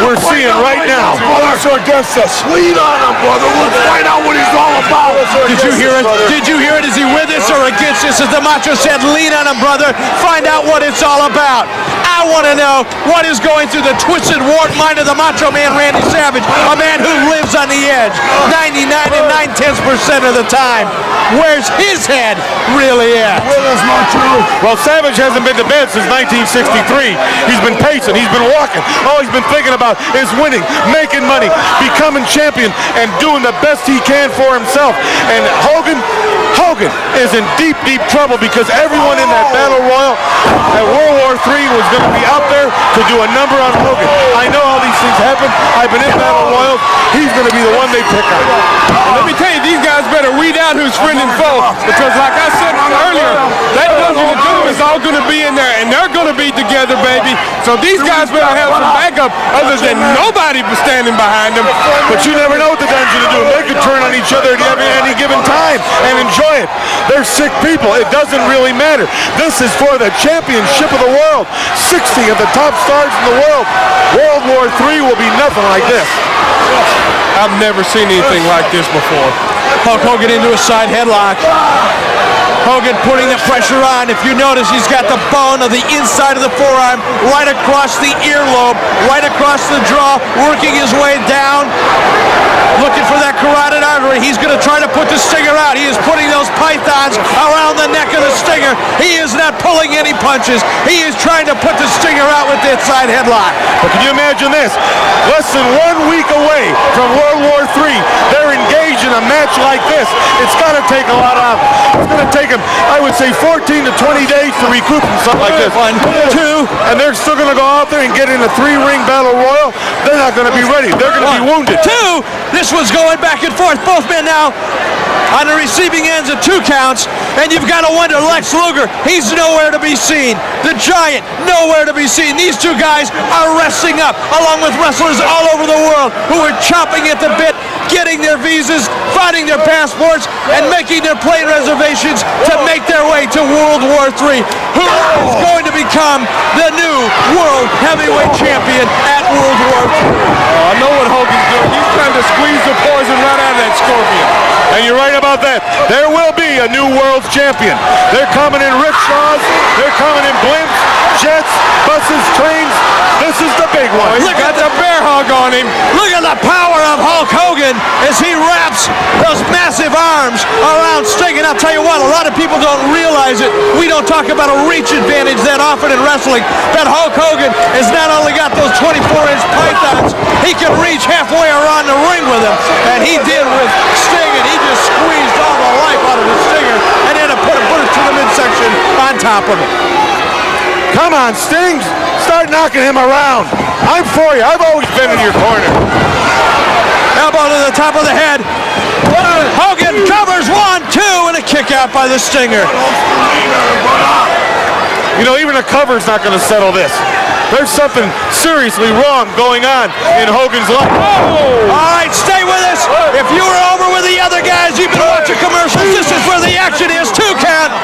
we're seeing right now. Brothers against us. Lean on him, brother. Let's find out what he's all about. Did you hear it? Did you hear it? Is he with us or against us? As the Macho said, lean on him, brother. Find out what it's all about. I want to know what is going through the twisted, warped mind of the Macho Man, Randy Savage, a man who lives on the edge 99 and 9/10% of the time. Where's his head really at? Well, Savage hasn't been to bed since 1963. He's been pacing. He's been walking. All he's been thinking about is winning, making money, becoming champion, and doing the best he can for himself. And Hogan is in deep, deep trouble because everyone in that Battle Royal at World War III was going to be out there to do a number on Hogan. I know how these things happen. I've been in Battle Royals. He's going to be the one they pick on. And let me tell you, these guys better weed out who's friend and foe, because like I said earlier, that Dungeon of Doom is all going to be in there, and they're going to be together, baby. So these guys better have some backup other than nobody standing behind them. But you never know what the Dungeon of Doom. They could turn on each other at any given time and enjoy it. They're sick people. It doesn't really matter. This is for the championship of the world. 60 of the top stars in the world. World War III will be nothing like this. I've never seen anything like this before. Hulk Hogan into a side headlock. Hogan putting the pressure on. If you notice, he's got the bone of the inside of the forearm right across the earlobe, right across the jaw, working his way down, looking for that carotid artery. He's going to try to put the Stinger out. He is putting those pythons around the neck of the Stinger. He is not pulling any punches. He is trying to put the Stinger out with that side headlock. But can you imagine this? Less than 1 week away from World War III, they're engaged in a match like this. It's got to take a lot out of them. It's going to take them, I would say, 14 to 20 days to recoup from something like this. 1, 2, and they're still going to go out there and get in a 3-ring battle royal. They're not going to be ready. They're going to be wounded. 2. This one's going back and forth. Both men now on the receiving ends of 2 counts, and you've got to wonder, Lex Luger, he's nowhere to be seen. The Giant, nowhere to be seen. These two guys are wrestling up, along with wrestlers all over the world who are chomping at the bit, getting their visas, finding their passports, and making their plane reservations to make their way to World War III. Who is going to become the new World Heavyweight Champion at World War III? I know what Hogan's doing. He's trying to squeeze the poison right out of that scorpion. And you're right about that. There will be a new world champion. They're coming in rickshaws. They're coming in blimps, jets, buses, trains. This is is the big one. He's got the bear hug on him. Look at the power of Hulk Hogan as he wraps those massive arms around Sting. And I'll tell you what, a lot of people don't realize it. We don't talk about a reach advantage that often in wrestling. That Hulk Hogan has not only got those 24-inch pythons, he can reach halfway around the ring with them. And he did with Sting, and he just squeezed all the life out of the Stinger and then put it to the midsection on top of it. Come on, Sting. Start knocking him around. I'm for you. I've always been in your corner. Elbow to the top of the head. Hogan covers 1, 2, and a kick out by the Stinger. You know, even a cover's not going to settle this. There's something seriously wrong going on in Hogan's life. Oh! All right, stay with us. If you were over with the other guys, you've been watching commercials. This is where the action is. 2 count.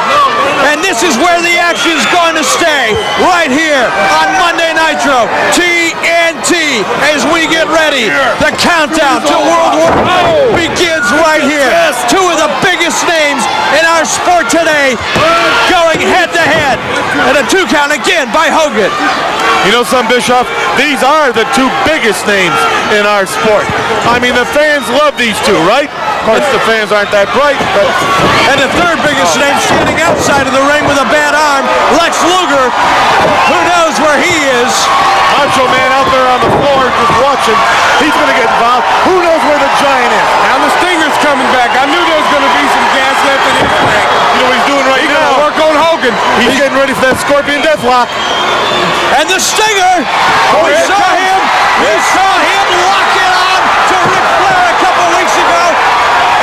And this is where the action is going to stay. Right here on Monday Nitro. TNT as we get ready. The countdown to World War begins right here. 2 of the biggest names in our sport today going head to head. And a 2 count again by Hogan. You know something, Bischoff? These are the 2 biggest names in our sport. I mean, the fans love these 2, right? Of course, the fans aren't that bright, but... And the 3rd biggest name standing outside of the ring with a bad arm, Lex Luger. Who knows where he is? Macho Man out there on the floor just watching. He's going to get involved. Who knows where the Giant is? Now the Stinger's coming back. I knew there was going to be some gas left in his tank. You know what he's doing right He's now? going to work on Hogan. He's getting ready for that Scorpion Deathlock. And the Stinger, we saw him lock it on to Ric Flair a couple weeks ago,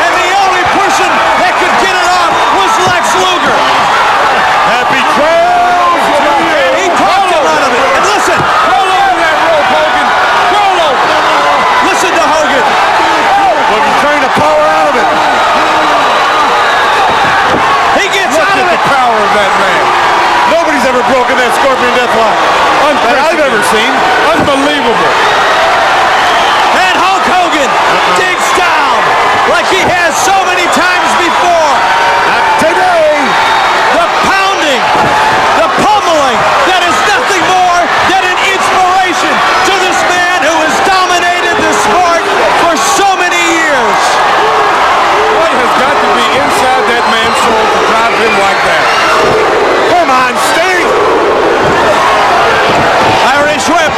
and the only person that could get it off was Lex Luger. Happy trails to you. And he talked him out of it. And listen, Roll over that rope, Hogan. Roll over. listen to Hogan. Look, he's trying to power out of it. He gets Look out at of the it. power of that man. Nobody's ever broken that Scorpion Deathlock that I've ever seen. Unbelievable. And Hulk Hogan digs down like he has so many times before. Today, The pounding, the pummeling, that is nothing more than an inspiration to this man who has dominated the sport for so many years. What has got to be inside that man's soul to drive him like that? come on, Sting. Irish whip.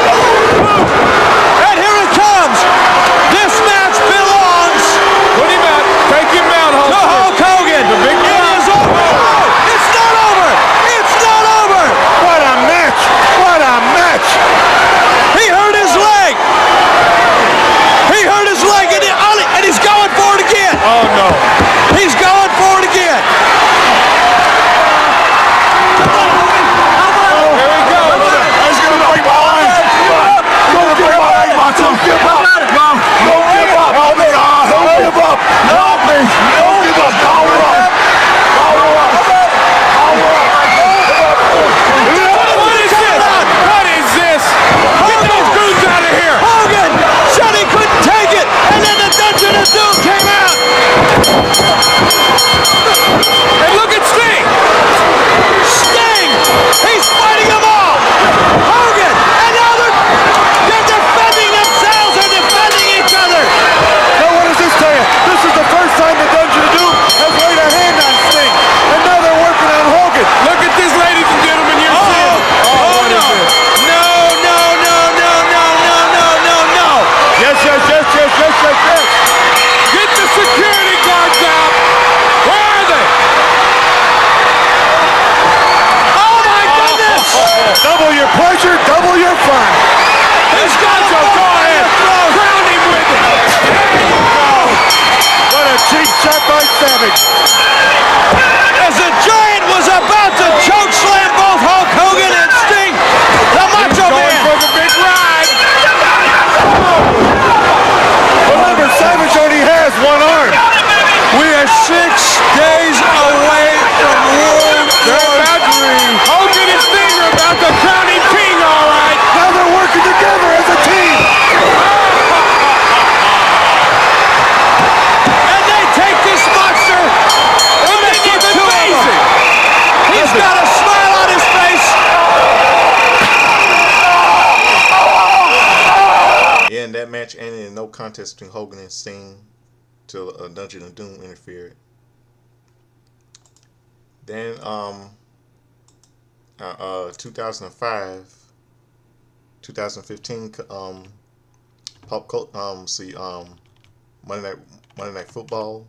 Then that match ended in no contest between Hogan and Sting till Dungeon of Doom interfered. Then 2005, 2015 pop cult Monday Night Football.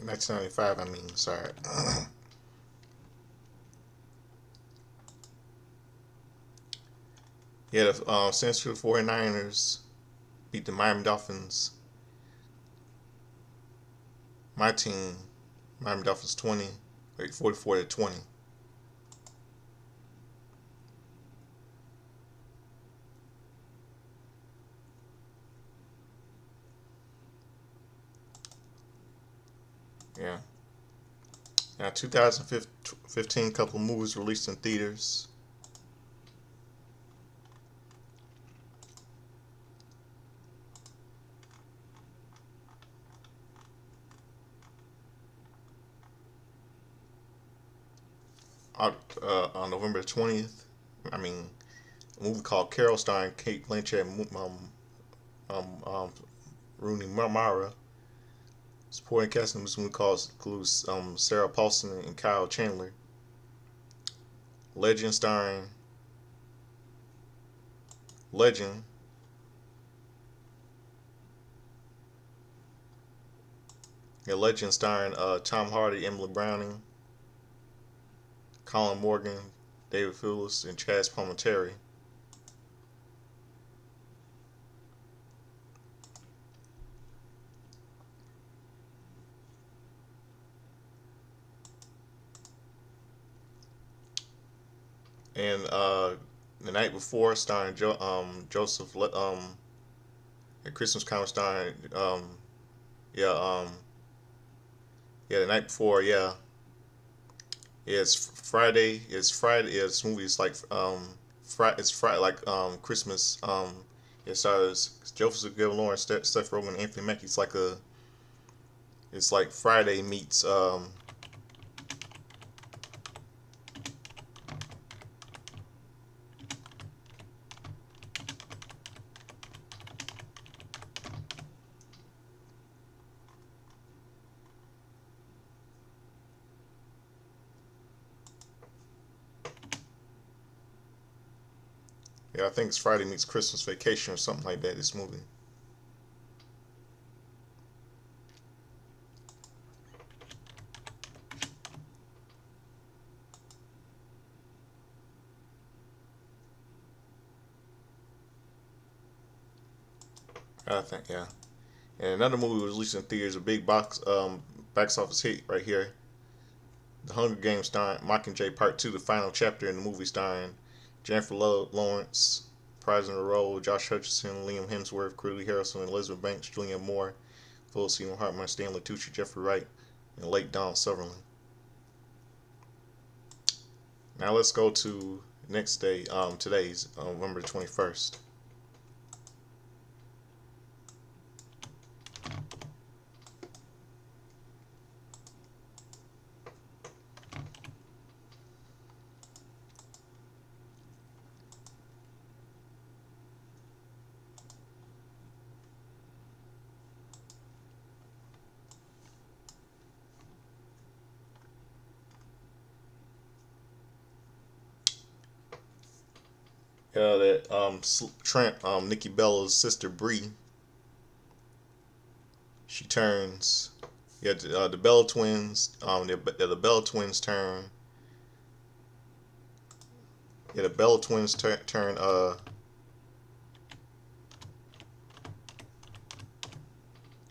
In 1995, I mean, sorry. Yeah, the San Francisco 49ers beat the Miami Dolphins. My team, Miami Dolphins 44-20. Yeah. Now, 2015, couple movies released in theaters. On November 20th, a movie called Carol starring Kate Blanchett and Rooney Mara. Supporting cast in this movie includes Sarah Paulson and Kyle Chandler. Legend starring Legend. Yeah, Legend starring Tom Hardy, Emily Browning, Colin Morgan, David Phillips, and Chaz Palminteri. And the night before, starring Joseph, a Christmas Carol starring, yeah, the night before, yeah. Yeah, it's Friday. It's Friday. Yeah, this movie is like It's Friday like Christmas. It stars Joseph Gordon-Levitt, Seth Rogen, and Anthony Mackie. It's like Friday meets yeah, I think it's Friday meets Christmas Vacation or something like that. This movie. I think, yeah. And another movie was released in theaters, a big box office hit right here. The Hunger Games starring Mockingjay Part 2, the final chapter in the movie starring Jennifer Lawrence, reprising the role, Josh Hutcherson, Liam Hemsworth, Curly Harrison, Elizabeth Banks, Julianne Moore, Phyllis Seymour Hartman, Stanley Tucci, Jeffrey Wright, and late Donald Sutherland. Now let's go to next day, today's November 21st. That Trent, Nikki Bella's sister Bree, she turns. Yeah, the Bella twins. The Bella twins turn. Yeah, the Bella twins turn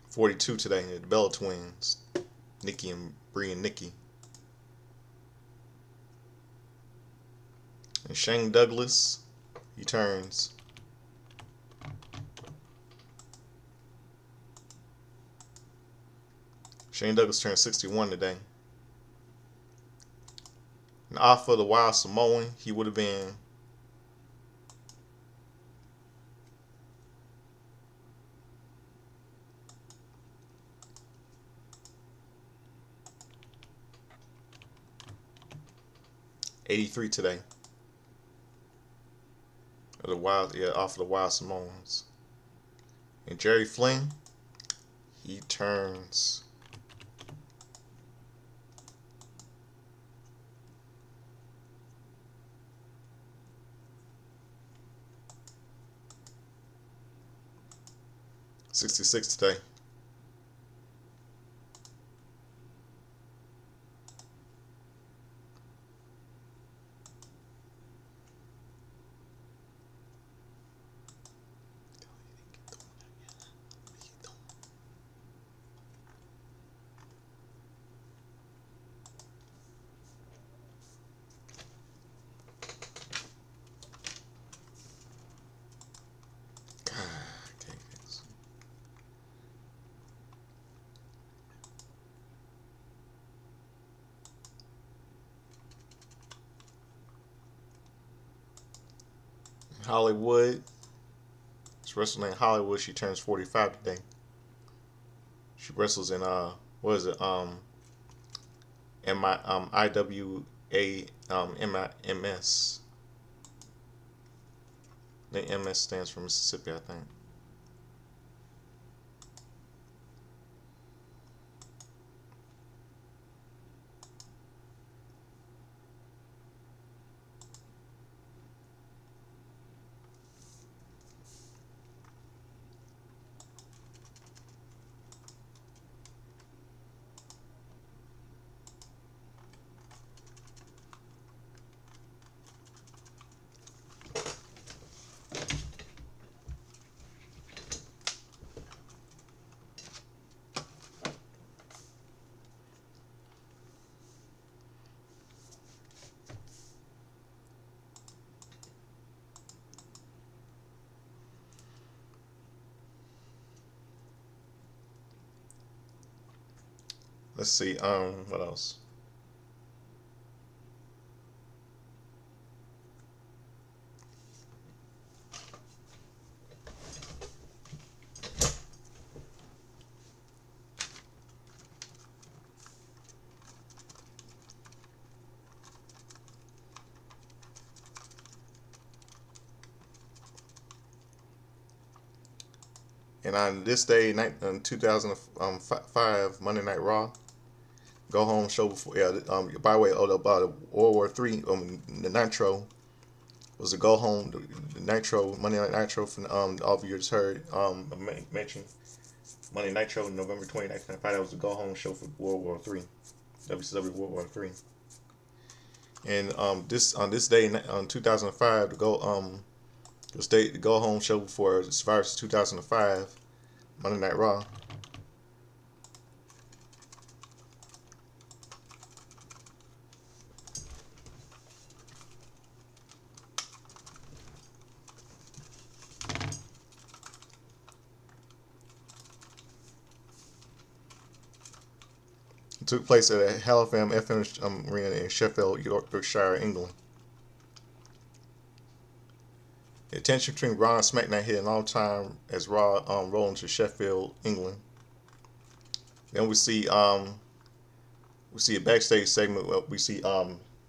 42 today. The Bella twins, Nikki and Bree and Nikki. And Shane Douglas, he turns. Shane Douglas turned 61 today. And Alpha the Wild Samoan, he would have been 83 today. Of the Wild, yeah, off of the Wild Samoans. And Jerry Flynn, he turns 66 today. Hollywood. It's wrestling in Hollywood. She turns 45 today. She wrestles in what is it? IWA MS. The MS stands for Mississippi, I think. Let's see. What else? And on this day, 2005, Monday Night Raw, go home show before. Yeah. By the way, about World War III. The Nitro was the go home. The Nitro Monday Night Nitro from all of you just heard mentioned Monday Nitro November 29th. That was the go home show for World War III, WCW World War III. And this on this day on 2005 the go home show for Survivor 2005 Monday Night Raw. It took place at a Halifax FM arena in Sheffield, Yorkshire, England. The tension between Raw and SmackDown hit an all-time as Raw rolled into Sheffield, England. Then we see a backstage segment where we see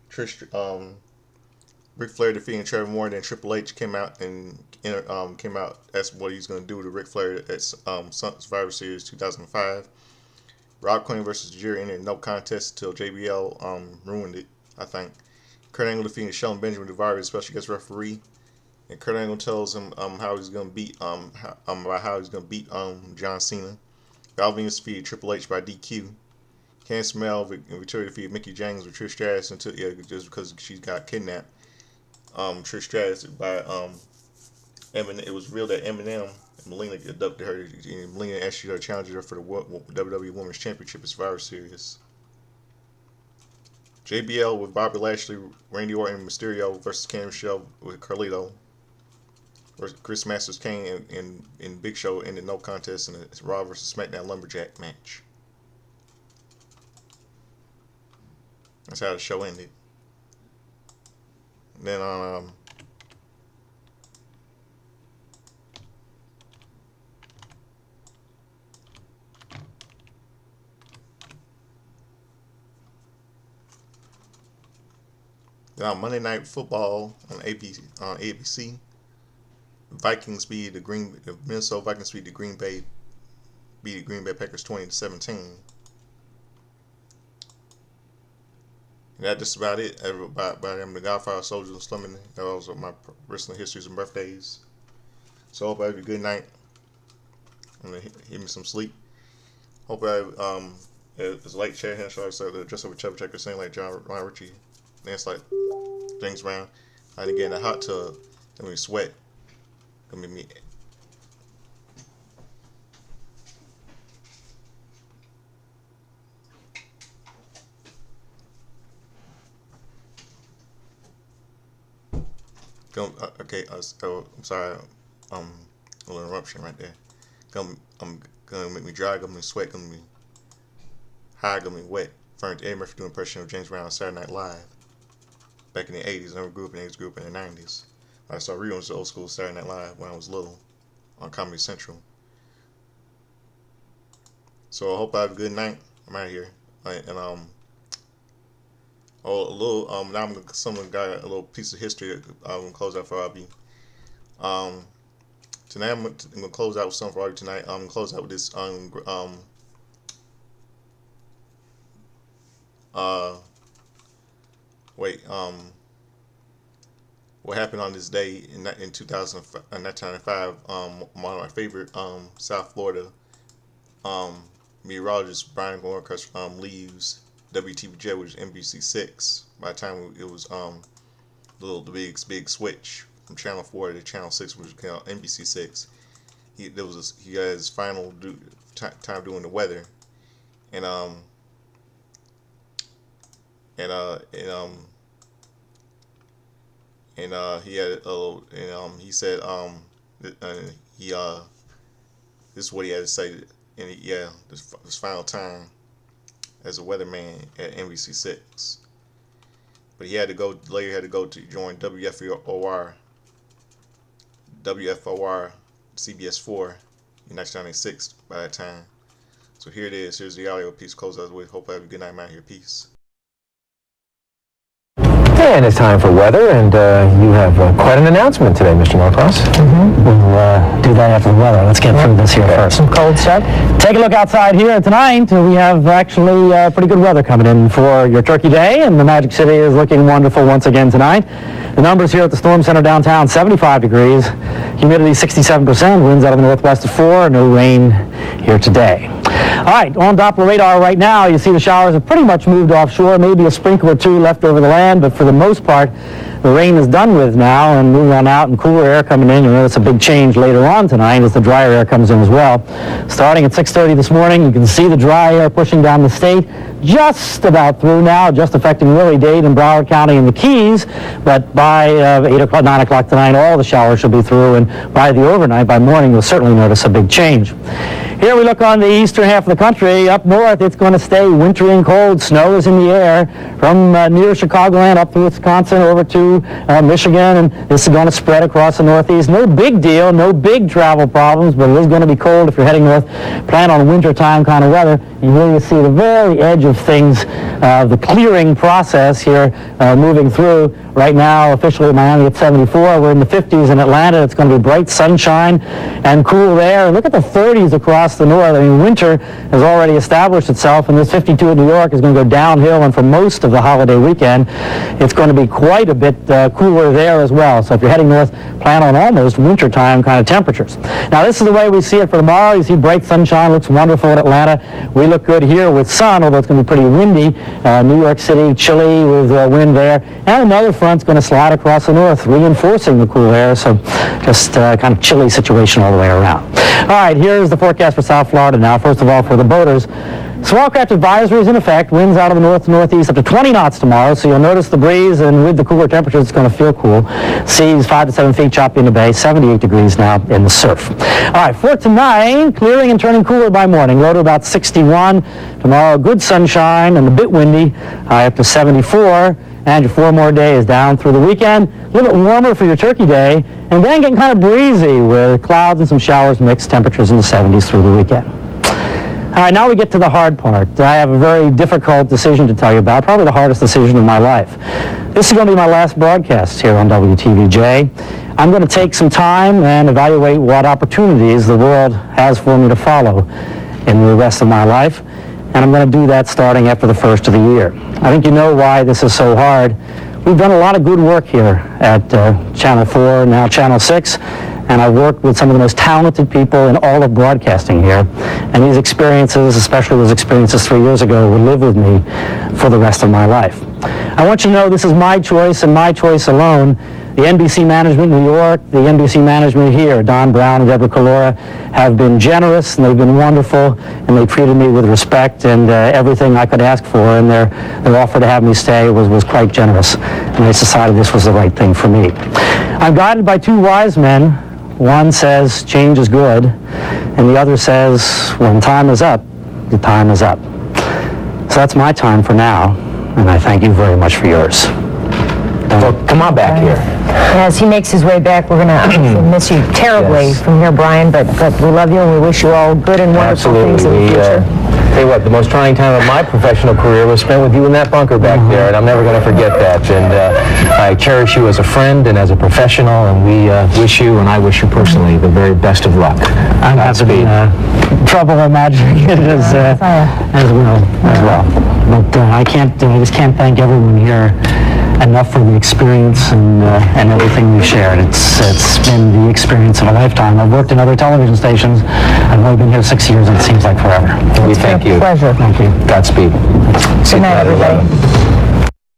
Trish Ric Flair defeating Trevor Moore. Then Triple H came out that's what he's going to do to Ric Flair at Survivor Series 2005. Rob Quinn versus Jerry ended no contest until JBL ruined it, I think. Kurt Angle defeated Shelton Benjamin Daivari as special guest referee. And Kurt Angle tells him how he's gonna beat John Cena. Val Venis defeated Triple H by DQ. Candice Mel and Victoria defeated Mickie James with Trish Stratus just because she got kidnapped. Trish Stratus by Eminem. It was real that Eminem and Melina abducted her. And Melina asked her to challenge her for the WWE Women's Championship at Survivor Series. JBL with Bobby Lashley, Randy Orton, and Mysterio versus Ken Michelle with Carlito. Chris Masters, Kane, and Big Show ended no contest in a Raw versus SmackDown Lumberjack match. That's how the show ended. And then Monday Night Football on ABC. The Minnesota Vikings beat the Green Bay Packers 20-17. And that's just about it. About them, the Godfather, Soldiers, and Slumming. Those are my wrestling histories and birthdays. So I hope I have a good night. I'm gonna hit me some sleep. Hope it's late chat here. So I said dress up with Chubby Checker, sing like John Ritchie, dance like James Brown. I didn't get in a hot tub. Let me sweat. Gonna be me. Okay, I'm sorry. A little interruption right there. I'm gonna make me dry. Gonna be sweat. Gonna be high. Gonna be wet. Referring to Eddie Murphy doing impression of James Brown on Saturday Night Live back in the 80s. I never grew up in the 80s. Grew up in the 90s. I saw reruns of old school Saturday Night Live when I was little on Comedy Central. So I hope I have a good night. I'm out of here. Now I'm gonna got a little piece of history that I'm gonna close out for RB. Tonight I'm gonna close out with something for RB tonight. I'm gonna close out with this what happened on this day in 1995? One of my favorite South Florida meteorologist Brian Gorncrest leaves WTVJ, which is NBC6. By the time it was the big switch from Channel 4 to Channel 6, which was called NBC6. He had his final time doing the weather, and he had he said this is what he had to say, and this final time as a weatherman at NBC6. But he had to go to join WFOR CBS 4 in 1996 by that time. So here it is. Here's the audio piece. Close out with. Hope I have a good night. I'm out here. Peace. And it's time for weather, and you have quite an announcement today, Mr. Norcross. We'll do that after the weather. Let's get through this here first. Some cold stuff. Take a look outside here tonight. We have actually pretty good weather coming in for your Turkey Day, and the Magic City is looking wonderful once again tonight. The numbers here at the Storm Center downtown, 75 degrees, humidity 67%, winds out of the northwest of 4, no rain here today. All right, on Doppler radar right now, you see the showers have pretty much moved offshore, maybe a sprinkle or two left over the land, but for the most part, the rain is done with now and moving on out and cooler air coming in. You'll notice a big change later on tonight as the drier air comes in as well. Starting at 6:30 this morning, you can see the dry air pushing down the state. Just about through now, just affecting really Dade and Broward County and the Keys, but by 8 o'clock, 9 o'clock tonight, all the showers should be through, and by the overnight, by morning, you'll certainly notice a big change. Here we look on the eastern half of the country. Up north, it's going to stay wintry and cold. Snow is in the air from near Chicagoland up through Wisconsin over to Michigan, and this is going to spread across the northeast. No big deal, no big travel problems, but it is going to be cold if you're heading north. Plan on wintertime kind of weather. You really see the very edge of things, the clearing process here moving through. Right now, officially at Miami at 74. We're in the 50s in Atlanta. It's going to be bright sunshine and cool there. And look at the 30s across the north. I mean, winter has already established itself, and this 52 in New York is going to go downhill, and for most of the holiday weekend, it's going to be quite a bit cooler there as well. So if you're heading north, plan on almost wintertime kind of temperatures. Now, this is the way we see it for tomorrow. You see bright sunshine, looks wonderful in Atlanta. We look good here with sun, although it's going to be pretty windy. New York City, chilly with wind there. And another front's going to slide across the north, reinforcing the cool air. So just kind of chilly situation all the way around. All right, here's the forecast for South Florida now. First of all, for the boaters. Swellcraft advisory is in effect. Winds out of the north to northeast up to 20 knots tomorrow, so you'll notice the breeze, and with the cooler temperatures, it's going to feel cool. Seas 5 to 7 feet choppy in the bay, 78 degrees now in the surf. All right, for tonight, clearing and turning cooler by morning. Low to about 61. Tomorrow, good sunshine and a bit windy, high up to 74. And your 4 more days down through the weekend. A little bit warmer for your Turkey Day, and then getting kind of breezy with clouds and some showers, mixed temperatures in the 70s through the weekend. All right, now we get to the hard part. I have a very difficult decision to tell you about, probably the hardest decision of my life. This is going to be my last broadcast here on WTVJ. I'm going to take some time and evaluate what opportunities the world has for me to follow in the rest of my life, and I'm going to do that starting after the first of the year. I think you know why this is so hard. We've done a lot of good work here at Channel 4, now Channel 6, and I've worked with some of the most talented people in all of broadcasting here. And these experiences, especially those experiences 3 years ago, will live with me for the rest of my life. I want you to know this is my choice and my choice alone. The NBC management in New York, the NBC management here, Don Brown and Deborah Colora, have been generous and they've been wonderful, and they treated me with respect and everything I could ask for, and their offer to have me stay was quite generous, and they decided this was the right thing for me. I'm guided by two wise men. One says change is good, and the other says when time is up, the time is up. So that's my time for now, and I thank you very much for yours. Well, come on back here. As he makes his way back, we're going to miss you terribly from here, Brian, but we love you and we wish you all good and wonderful things in the future. Tell you what, the most trying time of my professional career was spent with you in that bunker back there, and I'm never going to forget that. And I cherish you as a friend and as a professional, and we wish you, and I wish you personally, the very best of luck. I'm having trouble imagining it as well. But I just can't thank everyone here enough for the experience and everything we've shared. It's been the experience of a lifetime. I've worked in other television stations. I've only been here 6 years, and it seems like forever. We thank you. Pleasure. Thank you. Godspeed. Good night, everybody.